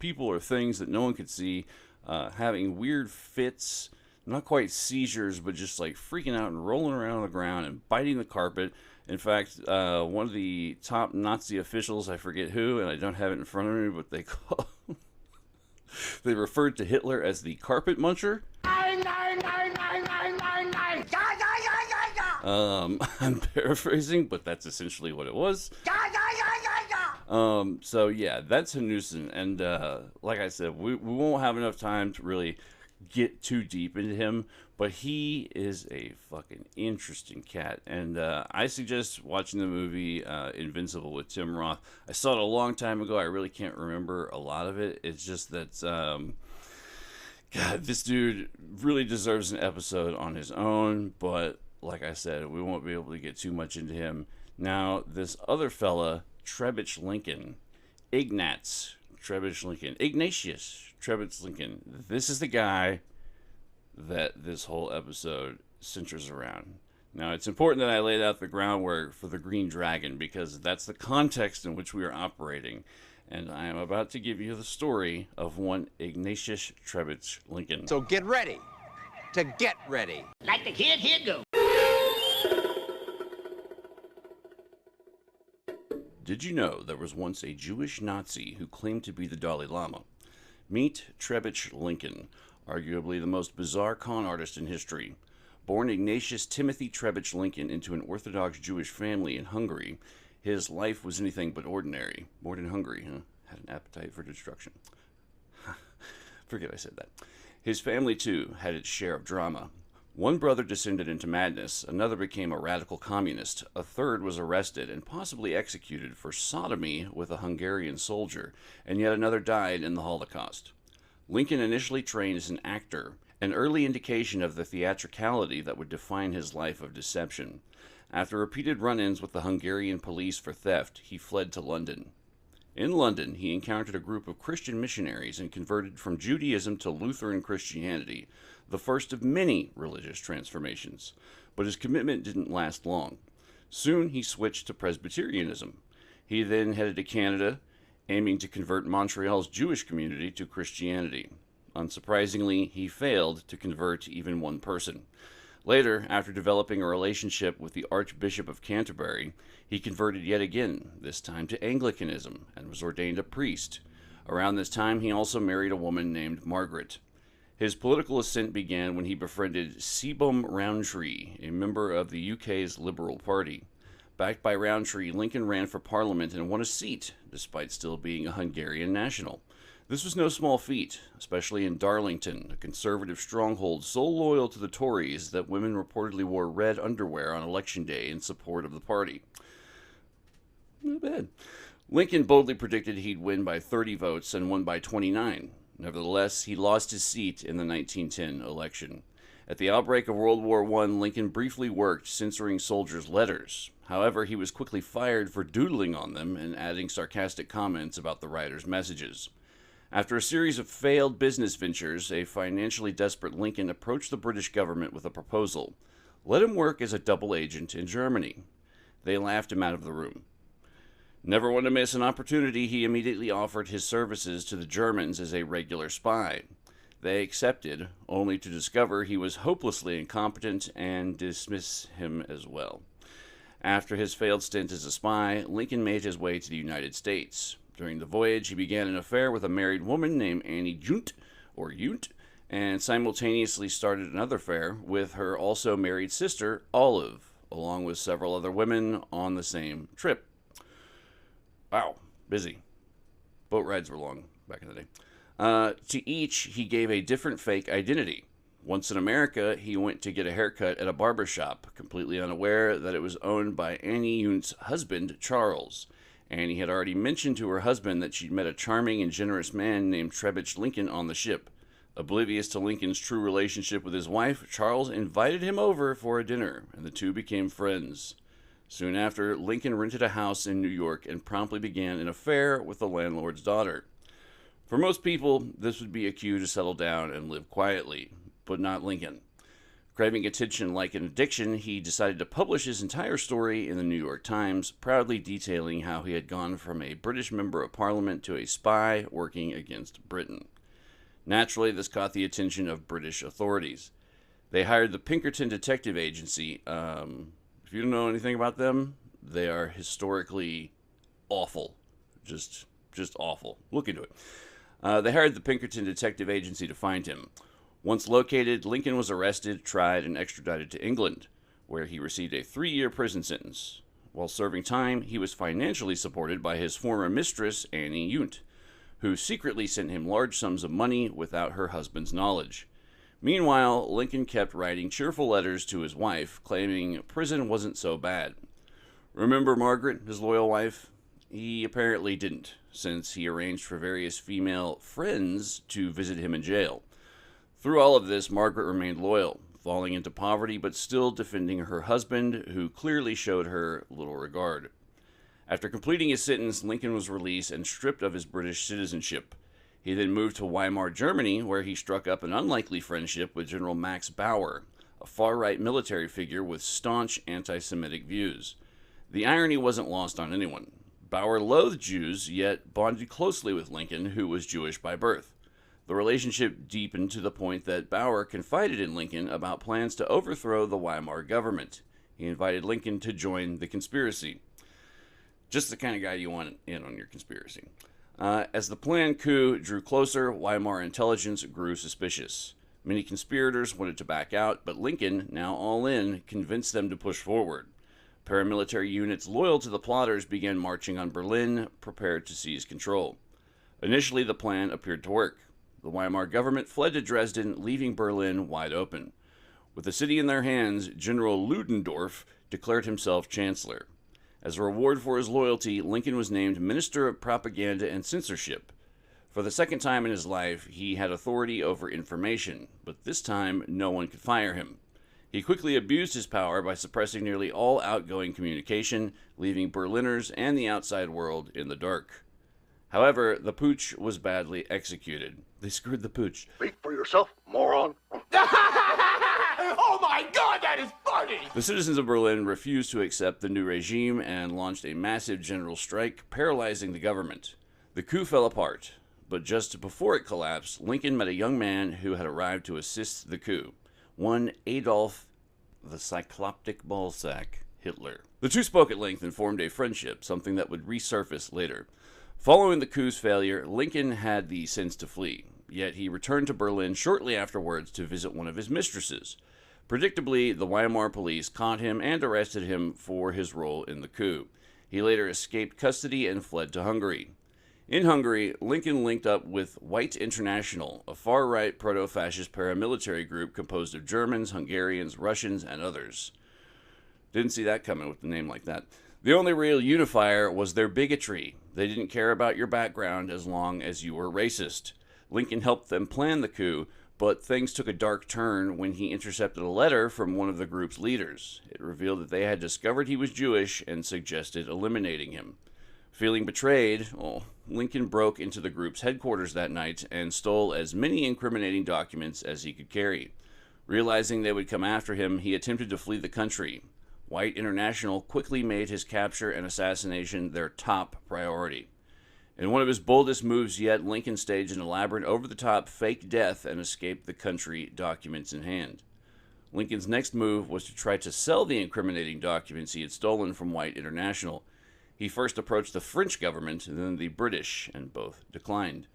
people or things that no one could see, having weird fits, not quite seizures, but just like freaking out and rolling around on the ground and biting the carpet. In fact, one of the top Nazi officials, I forget who, and I don't have it in front of me, but they referred to Hitler as the carpet muncher. I'm paraphrasing, but that's essentially what it was. So yeah, that's Hanussen, and like I said, we won't have enough time to really get too deep into him, but he is a fucking interesting cat, and I suggest watching the movie Invincible with Tim Roth. I saw it a long time ago. I really can't remember a lot of it. It's just that God, this dude really deserves an episode on his own, but like I said, we won't be able to get too much into him. Now, this other fella, Trebitsch Lincoln, Ignatius Trebitsch Lincoln, this is the guy that this whole episode centers around. Now, it's important that I laid out the groundwork for the Green Dragon, because that's the context in which we are operating. And I am about to give you the story of one Ignatius Trebitsch Lincoln. So get ready to get ready. Like the kid, here go. Did you know there was once a Jewish Nazi who claimed to be the Dalai Lama? Meet Trebitsch Lincoln, arguably the most bizarre con artist in history. Born Ignatius Timothy Trebitsch Lincoln into an Orthodox Jewish family in Hungary, his life was anything but ordinary. Born in Hungary, huh? Had an appetite for destruction. Forget I said that. His family, too, had its share of drama. One brother descended into madness, another became a radical communist, a third was arrested and possibly executed for sodomy with a Hungarian soldier, and yet another died in the Holocaust. Lincoln initially trained as an actor, an early indication of the theatricality that would define his life of deception. After repeated run-ins with the Hungarian police for theft, he fled to London. In London, he encountered a group of Christian missionaries and converted from Judaism to Lutheran Christianity, the first of many religious transformations. But his commitment didn't last long. Soon he switched to Presbyterianism. He then headed to Canada aiming to convert Montreal's Jewish community to Christianity. Unsurprisingly, he failed to convert even one person. Later, after developing a relationship with the Archbishop of Canterbury, he converted yet again, this time to Anglicanism, and was ordained a priest. Around this time, he also married a woman named Margaret. His political ascent began when he befriended Sebum Rowntree, a member of the UK's Liberal Party. Backed by Rowntree, Lincoln ran for Parliament and won a seat, despite still being a Hungarian national. This was no small feat, especially in Darlington, a conservative stronghold so loyal to the Tories that women reportedly wore red underwear on Election Day in support of the party. Not bad. Lincoln boldly predicted he'd win by 30 votes and won by 29. Nevertheless, he lost his seat in the 1910 election. At the outbreak of World War I, Lincoln briefly worked censoring soldiers' letters. However, he was quickly fired for doodling on them and adding sarcastic comments about the writer's messages. After a series of failed business ventures, a financially desperate Lincoln approached the British government with a proposal. Let him work as a double agent in Germany. They laughed him out of the room. Never one to miss an opportunity, he immediately offered his services to the Germans as a regular spy. They accepted, only to discover he was hopelessly incompetent and dismiss him as well. After his failed stint as a spy, Lincoln made his way to the United States. During the voyage, he began an affair with a married woman named Annie Junt, and simultaneously started another affair with her also married sister, Olive, along with several other women on the same trip. Wow, busy. Boat rides were long back in the day. To each, he gave a different fake identity. Once in America, he went to get a haircut at a barber shop, completely unaware that it was owned by Annie Junt's husband, Charles. Annie had already mentioned to her husband that she'd met a charming and generous man named Trebitch Lincoln on the ship. Oblivious to Lincoln's true relationship with his wife, Charles invited him over for a dinner, and the two became friends. Soon after, Lincoln rented a house in New York and promptly began an affair with the landlord's daughter. For most people, this would be a cue to settle down and live quietly, but not Lincoln. Craving attention like an addiction, he decided to publish his entire story in the New York Times, proudly detailing how he had gone from a British member of Parliament to a spy working against Britain. Naturally, this caught the attention of British authorities. They hired the Pinkerton Detective Agency. If you don't know anything about them, they are historically awful. Just awful. Look into it. They hired the Pinkerton Detective Agency to find him. Once located, Lincoln was arrested, tried, and extradited to England, where he received a 3-year prison sentence. While serving time, he was financially supported by his former mistress, Annie Junt, who secretly sent him large sums of money without her husband's knowledge. Meanwhile, Lincoln kept writing cheerful letters to his wife, claiming prison wasn't so bad. Remember Margaret, his loyal wife? He apparently didn't, since he arranged for various female friends to visit him in jail. Through all of this, Margaret remained loyal, falling into poverty but still defending her husband, who clearly showed her little regard. After completing his sentence, Lincoln was released and stripped of his British citizenship. He then moved to Weimar, Germany, where he struck up an unlikely friendship with General Max Bauer, a far-right military figure with staunch anti-Semitic views. The irony wasn't lost on anyone. Bauer loathed Jews, yet bonded closely with Lincoln, who was Jewish by birth. The relationship deepened to the point that Bauer confided in Lincoln about plans to overthrow the Weimar government. He invited Lincoln to join the conspiracy. Just the kind of guy you want in on your conspiracy. As the planned coup drew closer, Weimar intelligence grew suspicious. Many conspirators wanted to back out, but Lincoln, now all in, convinced them to push forward. Paramilitary units loyal to the plotters began marching on Berlin, prepared to seize control. Initially, the plan appeared to work. The Weimar government fled to Dresden, leaving Berlin wide open. With the city in their hands, General Ludendorff declared himself chancellor. As a reward for his loyalty, Lincoln was named Minister of Propaganda and Censorship. For the second time in his life, he had authority over information, but this time no one could fire him. He quickly abused his power by suppressing nearly all outgoing communication, leaving Berliners and the outside world in the dark. However, the putsch was badly executed. They screwed the putsch. Speak for yourself, moron. Oh my God, that is funny! The citizens of Berlin refused to accept the new regime and launched a massive general strike, paralyzing the government. The coup fell apart, but just before it collapsed, Lincoln met a young man who had arrived to assist the coup, one Adolf the Cycloptic Ballsack Hitler. The two spoke at length and formed a friendship, something that would resurface later. Following the coup's failure, Lincoln had the sense to flee, yet he returned to Berlin shortly afterwards to visit one of his mistresses. Predictably, the Weimar police caught him and arrested him for his role in the coup. He later escaped custody and fled to Hungary. In Hungary, Lincoln linked up with White International, a far-right proto-fascist paramilitary group composed of Germans, Hungarians, Russians, and others. Didn't see that coming with a name like that. The only real unifier was their bigotry. They didn't care about your background as long as you were racist. Lincoln helped them plan the coup, but things took a dark turn when he intercepted a letter from one of the group's leaders. It revealed that they had discovered he was Jewish and suggested eliminating him. Feeling betrayed, Lincoln broke into the group's headquarters that night and stole as many incriminating documents as he could carry. Realizing they would come after him, he attempted to flee the country. White International quickly made his capture and assassination their top priority. In one of his boldest moves yet, Lincoln staged an elaborate over-the-top fake death and escaped the country, documents in hand. Lincoln's next move was to try to sell the incriminating documents he had stolen from White International. He first approached the French government and then the British, and both declined.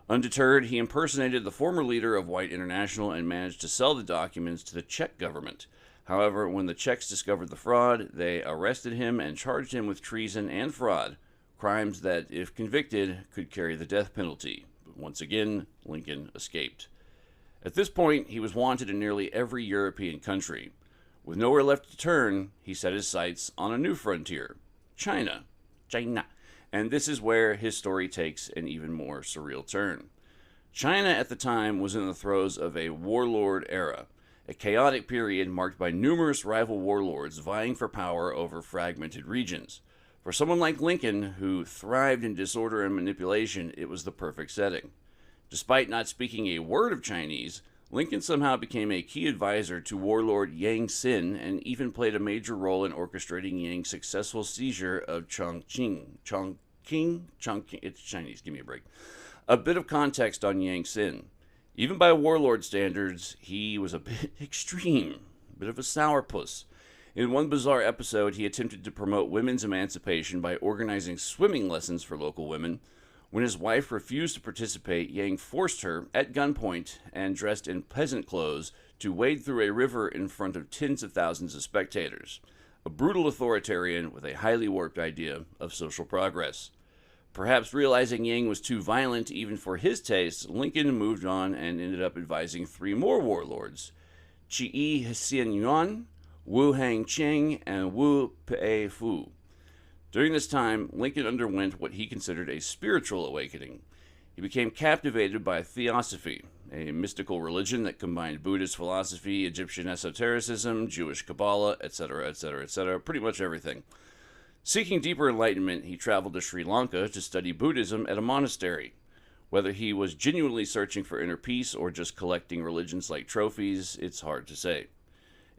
Undeterred, he impersonated the former leader of White International and managed to sell the documents to the Czech government. However, when the Czechs discovered the fraud, they arrested him and charged him with treason and fraud, crimes that, if convicted, could carry the death penalty. But once again, Lincoln escaped. At this point, he was wanted in nearly every European country. With nowhere left to turn, he set his sights on a new frontier, China. And this is where his story takes an even more surreal turn. China at the time was in the throes of a warlord era, a chaotic period marked by numerous rival warlords vying for power over fragmented regions. For someone like Lincoln, who thrived in disorder and manipulation, it was the perfect setting. Despite not speaking a word of Chinese, Lincoln somehow became a key advisor to warlord Yang Xin and even played a major role in orchestrating Yang's successful seizure of Chongqing. It's Chinese, give me a break. A bit of context on Yang Xin. Even by warlord standards, he was a bit extreme, a bit of a sourpuss. In one bizarre episode, he attempted to promote women's emancipation by organizing swimming lessons for local women. When his wife refused to participate, Yang forced her, at gunpoint and dressed in peasant clothes, to wade through a river in front of tens of thousands of spectators. A brutal authoritarian with a highly warped idea of social progress. Perhaps realizing Yang was too violent even for his tastes, Lincoln moved on and ended up advising three more warlords, Qi Xianyuan, Wu Hangqing, and Wu Peifu. During this time, Lincoln underwent what he considered a spiritual awakening. He became captivated by theosophy, a mystical religion that combined Buddhist philosophy, Egyptian esotericism, Jewish Kabbalah, etc., etc., etc., pretty much everything. Seeking deeper enlightenment, he traveled to Sri Lanka to study Buddhism at a monastery. Whether he was genuinely searching for inner peace or just collecting religions like trophies, it's hard to say.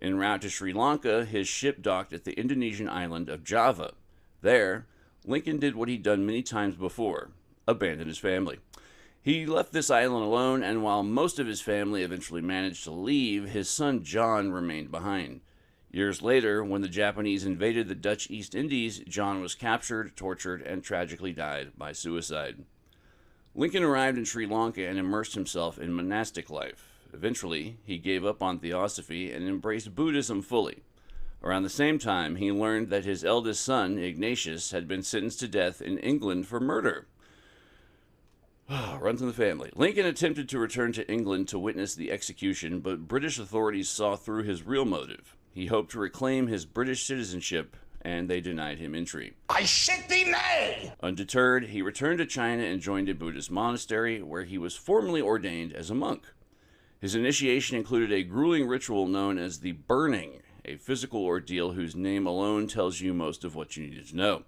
En route to Sri Lanka, his ship docked at the Indonesian island of Java. There, Lincoln did what he'd done many times before, abandon his family. He left this island alone, and while most of his family eventually managed to leave, his son John remained behind. Years later, when the Japanese invaded the Dutch East Indies, John was captured, tortured, and tragically died by suicide. Lincoln arrived in Sri Lanka and immersed himself in monastic life. Eventually, he gave up on theosophy and embraced Buddhism fully. Around the same time, he learned that his eldest son, Ignatius, had been sentenced to death in England for murder. Runs in the family. Lincoln attempted to return to England to witness the execution, but British authorities saw through his real motive. He hoped to reclaim his British citizenship, and they denied him entry. I shit thee nay! Undeterred, he returned to China and joined a Buddhist monastery, where he was formally ordained as a monk. His initiation included a grueling ritual known as the burning, a physical ordeal whose name alone tells you most of what you needed to know.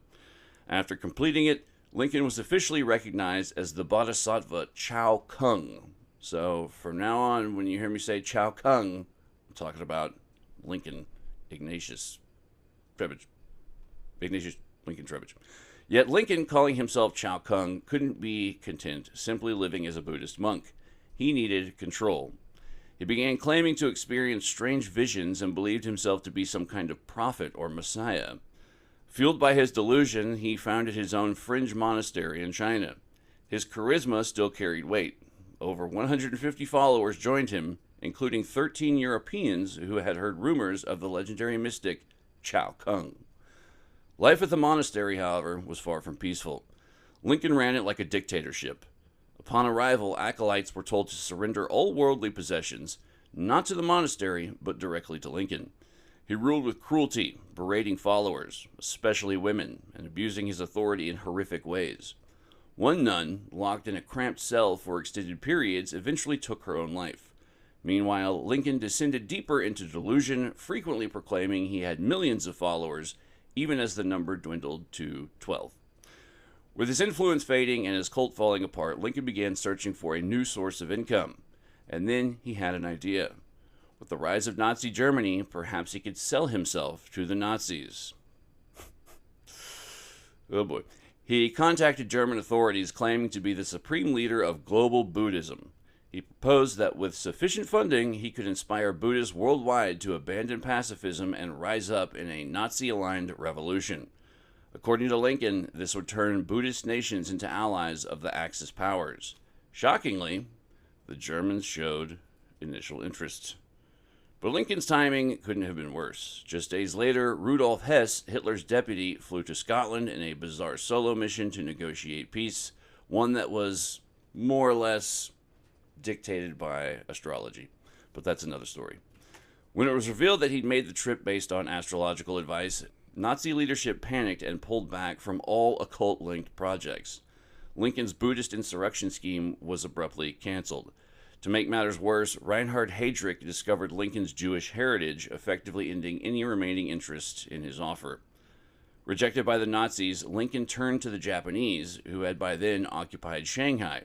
After completing it, Lincoln was officially recognized as the Bodhisattva Chao Kung. So from now on, when you hear me say Chao Kung, I'm talking about Lincoln Ignatius Lincoln Trebitsch. Yet Lincoln, calling himself Chao Kung, couldn't be content simply living as a Buddhist monk. He needed control. He began claiming to experience strange visions and believed himself to be some kind of prophet or messiah. Fueled by his delusion, he founded his own fringe monastery in China. His charisma still carried weight. Over 150 followers joined him, including 13 Europeans who had heard rumors of the legendary mystic Chao Kung. Life at the monastery, however, was far from peaceful. Lincoln ran it like a dictatorship. Upon arrival, acolytes were told to surrender all worldly possessions, not to the monastery, but directly to Lincoln. He ruled with cruelty, berating followers, especially women, and abusing his authority in horrific ways. One nun, locked in a cramped cell for extended periods, eventually took her own life. Meanwhile, Lincoln descended deeper into delusion, frequently proclaiming he had millions of followers, even as the number dwindled to 12. With his influence fading and his cult falling apart, Lincoln began searching for a new source of income. And then he had an idea. With the rise of Nazi Germany, perhaps he could sell himself to the Nazis. Oh boy. He contacted German authorities claiming to be the supreme leader of global Buddhism. He proposed that with sufficient funding, he could inspire Buddhists worldwide to abandon pacifism and rise up in a Nazi-aligned revolution. According to Lincoln, this would turn Buddhist nations into allies of the Axis powers. Shockingly, the Germans showed initial interest. But Lincoln's timing couldn't have been worse. Just days later, Rudolf Hess, Hitler's deputy, flew to Scotland in a bizarre solo mission to negotiate peace, one that was more or less dictated by astrology. But that's another story. When it was revealed that he'd made the trip based on astrological advice, Nazi leadership panicked and pulled back from all occult-linked projects. Lincoln's Buddhist insurrection scheme was abruptly canceled. To make matters worse, Reinhard Heydrich discovered Lincoln's Jewish heritage, effectively ending any remaining interest in his offer. Rejected by the Nazis, Lincoln turned to the Japanese, who had by then occupied Shanghai.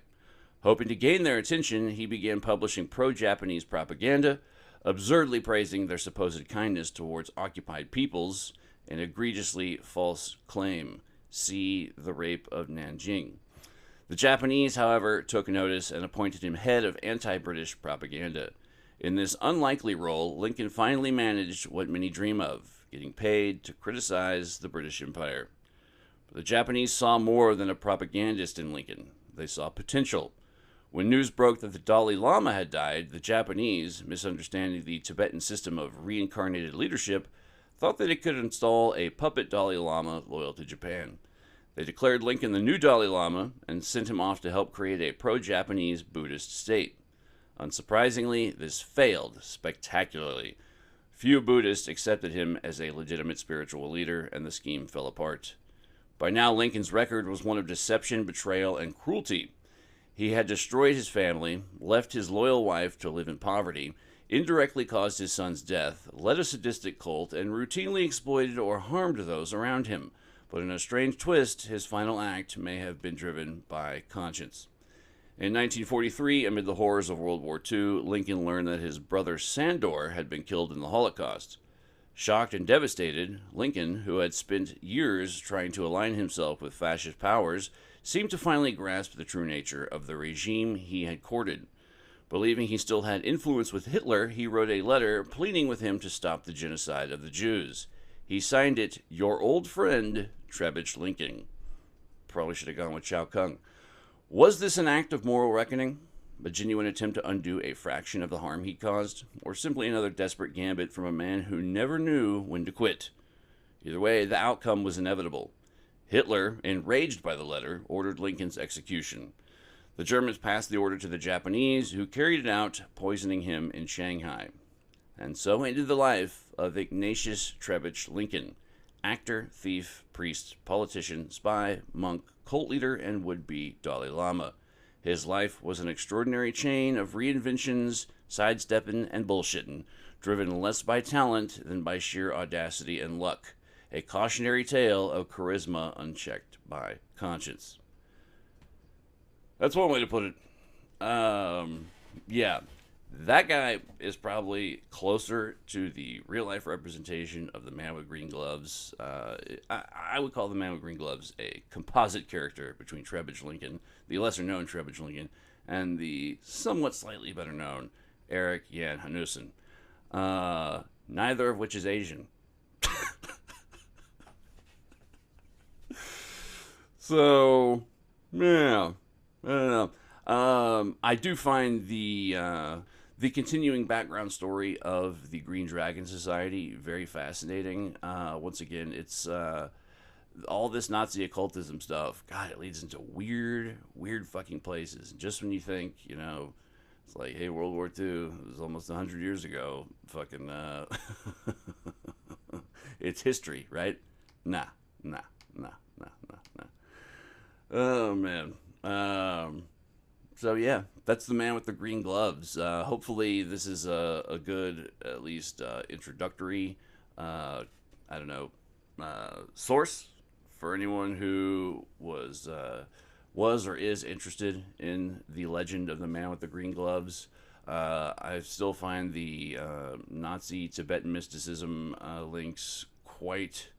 Hoping to gain their attention, he began publishing pro-Japanese propaganda, absurdly praising their supposed kindness towards occupied peoples, an egregiously false claim. See the rape of Nanjing. The Japanese, however, took notice and appointed him head of anti-British propaganda. In this unlikely role, Lincoln finally managed what many dream of, getting paid to criticize the British Empire. But the Japanese saw more than a propagandist in Lincoln. They saw potential. When news broke that the Dalai Lama had died, the Japanese, misunderstanding the Tibetan system of reincarnated leadership, thought that it could install a puppet Dalai Lama loyal to Japan. They declared Lincoln the new Dalai Lama and sent him off to help create a pro-Japanese Buddhist state. Unsurprisingly, this failed spectacularly. Few Buddhists accepted him as a legitimate spiritual leader, and the scheme fell apart. By now, Lincoln's record was one of deception, betrayal, and cruelty. He had destroyed his family, left his loyal wife to live in poverty, indirectly caused his son's death, led a sadistic cult, and routinely exploited or harmed those around him. But in a strange twist, his final act may have been driven by conscience. In 1943, amid the horrors of World War II, Lincoln learned that his brother Sandor had been killed in the Holocaust. Shocked and devastated, Lincoln, who had spent years trying to align himself with fascist powers, seemed to finally grasp the true nature of the regime he had courted. Believing he still had influence with Hitler, he wrote a letter pleading with him to stop the genocide of the Jews. He signed it, "Your old friend, Trebitsch Lincoln." Probably should have gone with Chao Kung. Was this an act of moral reckoning? A genuine attempt to undo a fraction of the harm he caused? Or simply another desperate gambit from a man who never knew when to quit? Either way, the outcome was inevitable. Hitler, enraged by the letter, ordered Lincoln's execution. The Germans passed the order to the Japanese, who carried it out, poisoning him in Shanghai. And so ended the life of Ignatius Trebitsch Lincoln, actor, thief, priest, politician, spy, monk, cult leader, and would-be Dalai Lama. His life was an extraordinary chain of reinventions, sidestepping, and bullshitting, driven less by talent than by sheer audacity and luck. A cautionary tale of charisma unchecked by conscience. That's one way to put it. Yeah. That guy is probably closer to the real-life representation of the man with green gloves. I would call the man with green gloves a composite character between Trebage Lincoln, the lesser-known Trebage Lincoln, and the somewhat slightly better-known Erik Jan Hanussen. Neither of which is Asian. So, yeah, I don't know. I do find the continuing background story of the Green Dragon Society very fascinating. Once again, it's all this Nazi occultism stuff. God, it leads into weird fucking places. And just when you think, you know, it's like, hey, World War II, it was almost 100 years ago. Fucking, it's history, right? Nah. Oh, man. So, yeah, that's the man with the green gloves. Hopefully this is a good, at least, introductory, source for anyone who was or is interested in the legend of the man with the green gloves. I still find the Nazi Tibetan mysticism links quite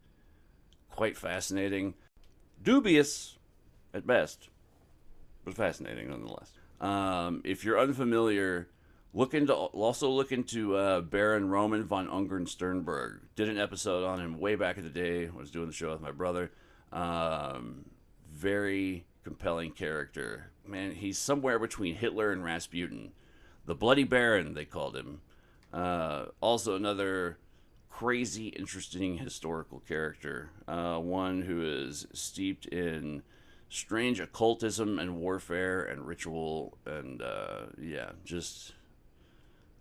fascinating. Dubious at best, but fascinating nonetheless. If you're unfamiliar, look into Baron Roman von Ungern Sternberg. Did an episode on him way back in the day when I was doing the show with my brother. Very compelling character. Man, he's somewhere between Hitler and Rasputin. The Bloody Baron, they called him. Also another crazy, interesting historical character. One who is steeped in strange occultism and warfare and ritual and, just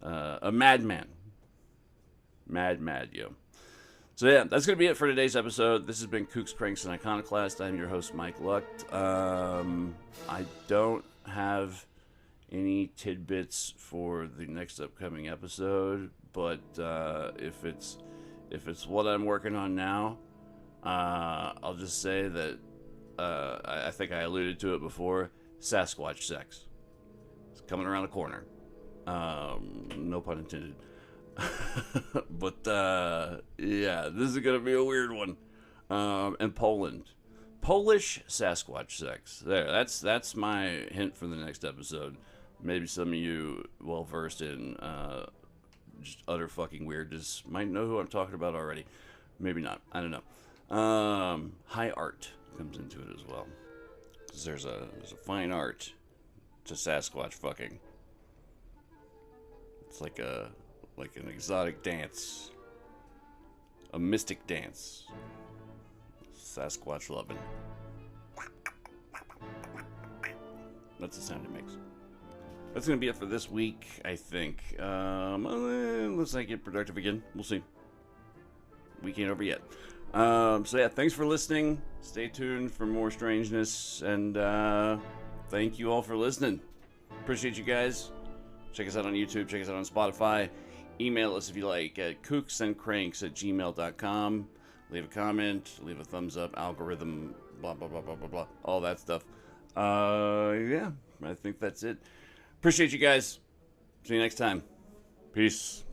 a madman. Mad, yo. So yeah, that's going to be it for today's episode. This has been Kooks, Pranks, and Iconoclast. I'm your host, Mike Lucht. I don't have any tidbits for the next upcoming episode, but if it's what I'm working on now, I'll just say that I think I alluded to it before. Sasquatch sex. It's coming around the corner. No pun intended. But yeah, this is gonna be a weird one. And Poland, Polish Sasquatch sex. There, that's my hint for the next episode. Maybe some of you well versed in just utter fucking weirdness might know who I'm talking about already. Maybe not. I don't know. High art comes into it as well. 'Cause there's a fine art to Sasquatch fucking. It's like an exotic dance, a mystic dance. Sasquatch loving. That's the sound it makes. That's gonna be it for this week, I think. Let's not get productive again. We'll see. Week ain't over yet. So yeah, thanks for listening. Stay tuned for more strangeness, and thank you all for listening. Appreciate you guys. Check us out on YouTube. Check us out on Spotify. Email us if you like at kooksandcranks@gmail.com. Leave a comment, leave a thumbs up, algorithm, blah, blah, blah, blah, blah, blah. All that stuff. Yeah, I think that's it. Appreciate you guys. See you next time. Peace.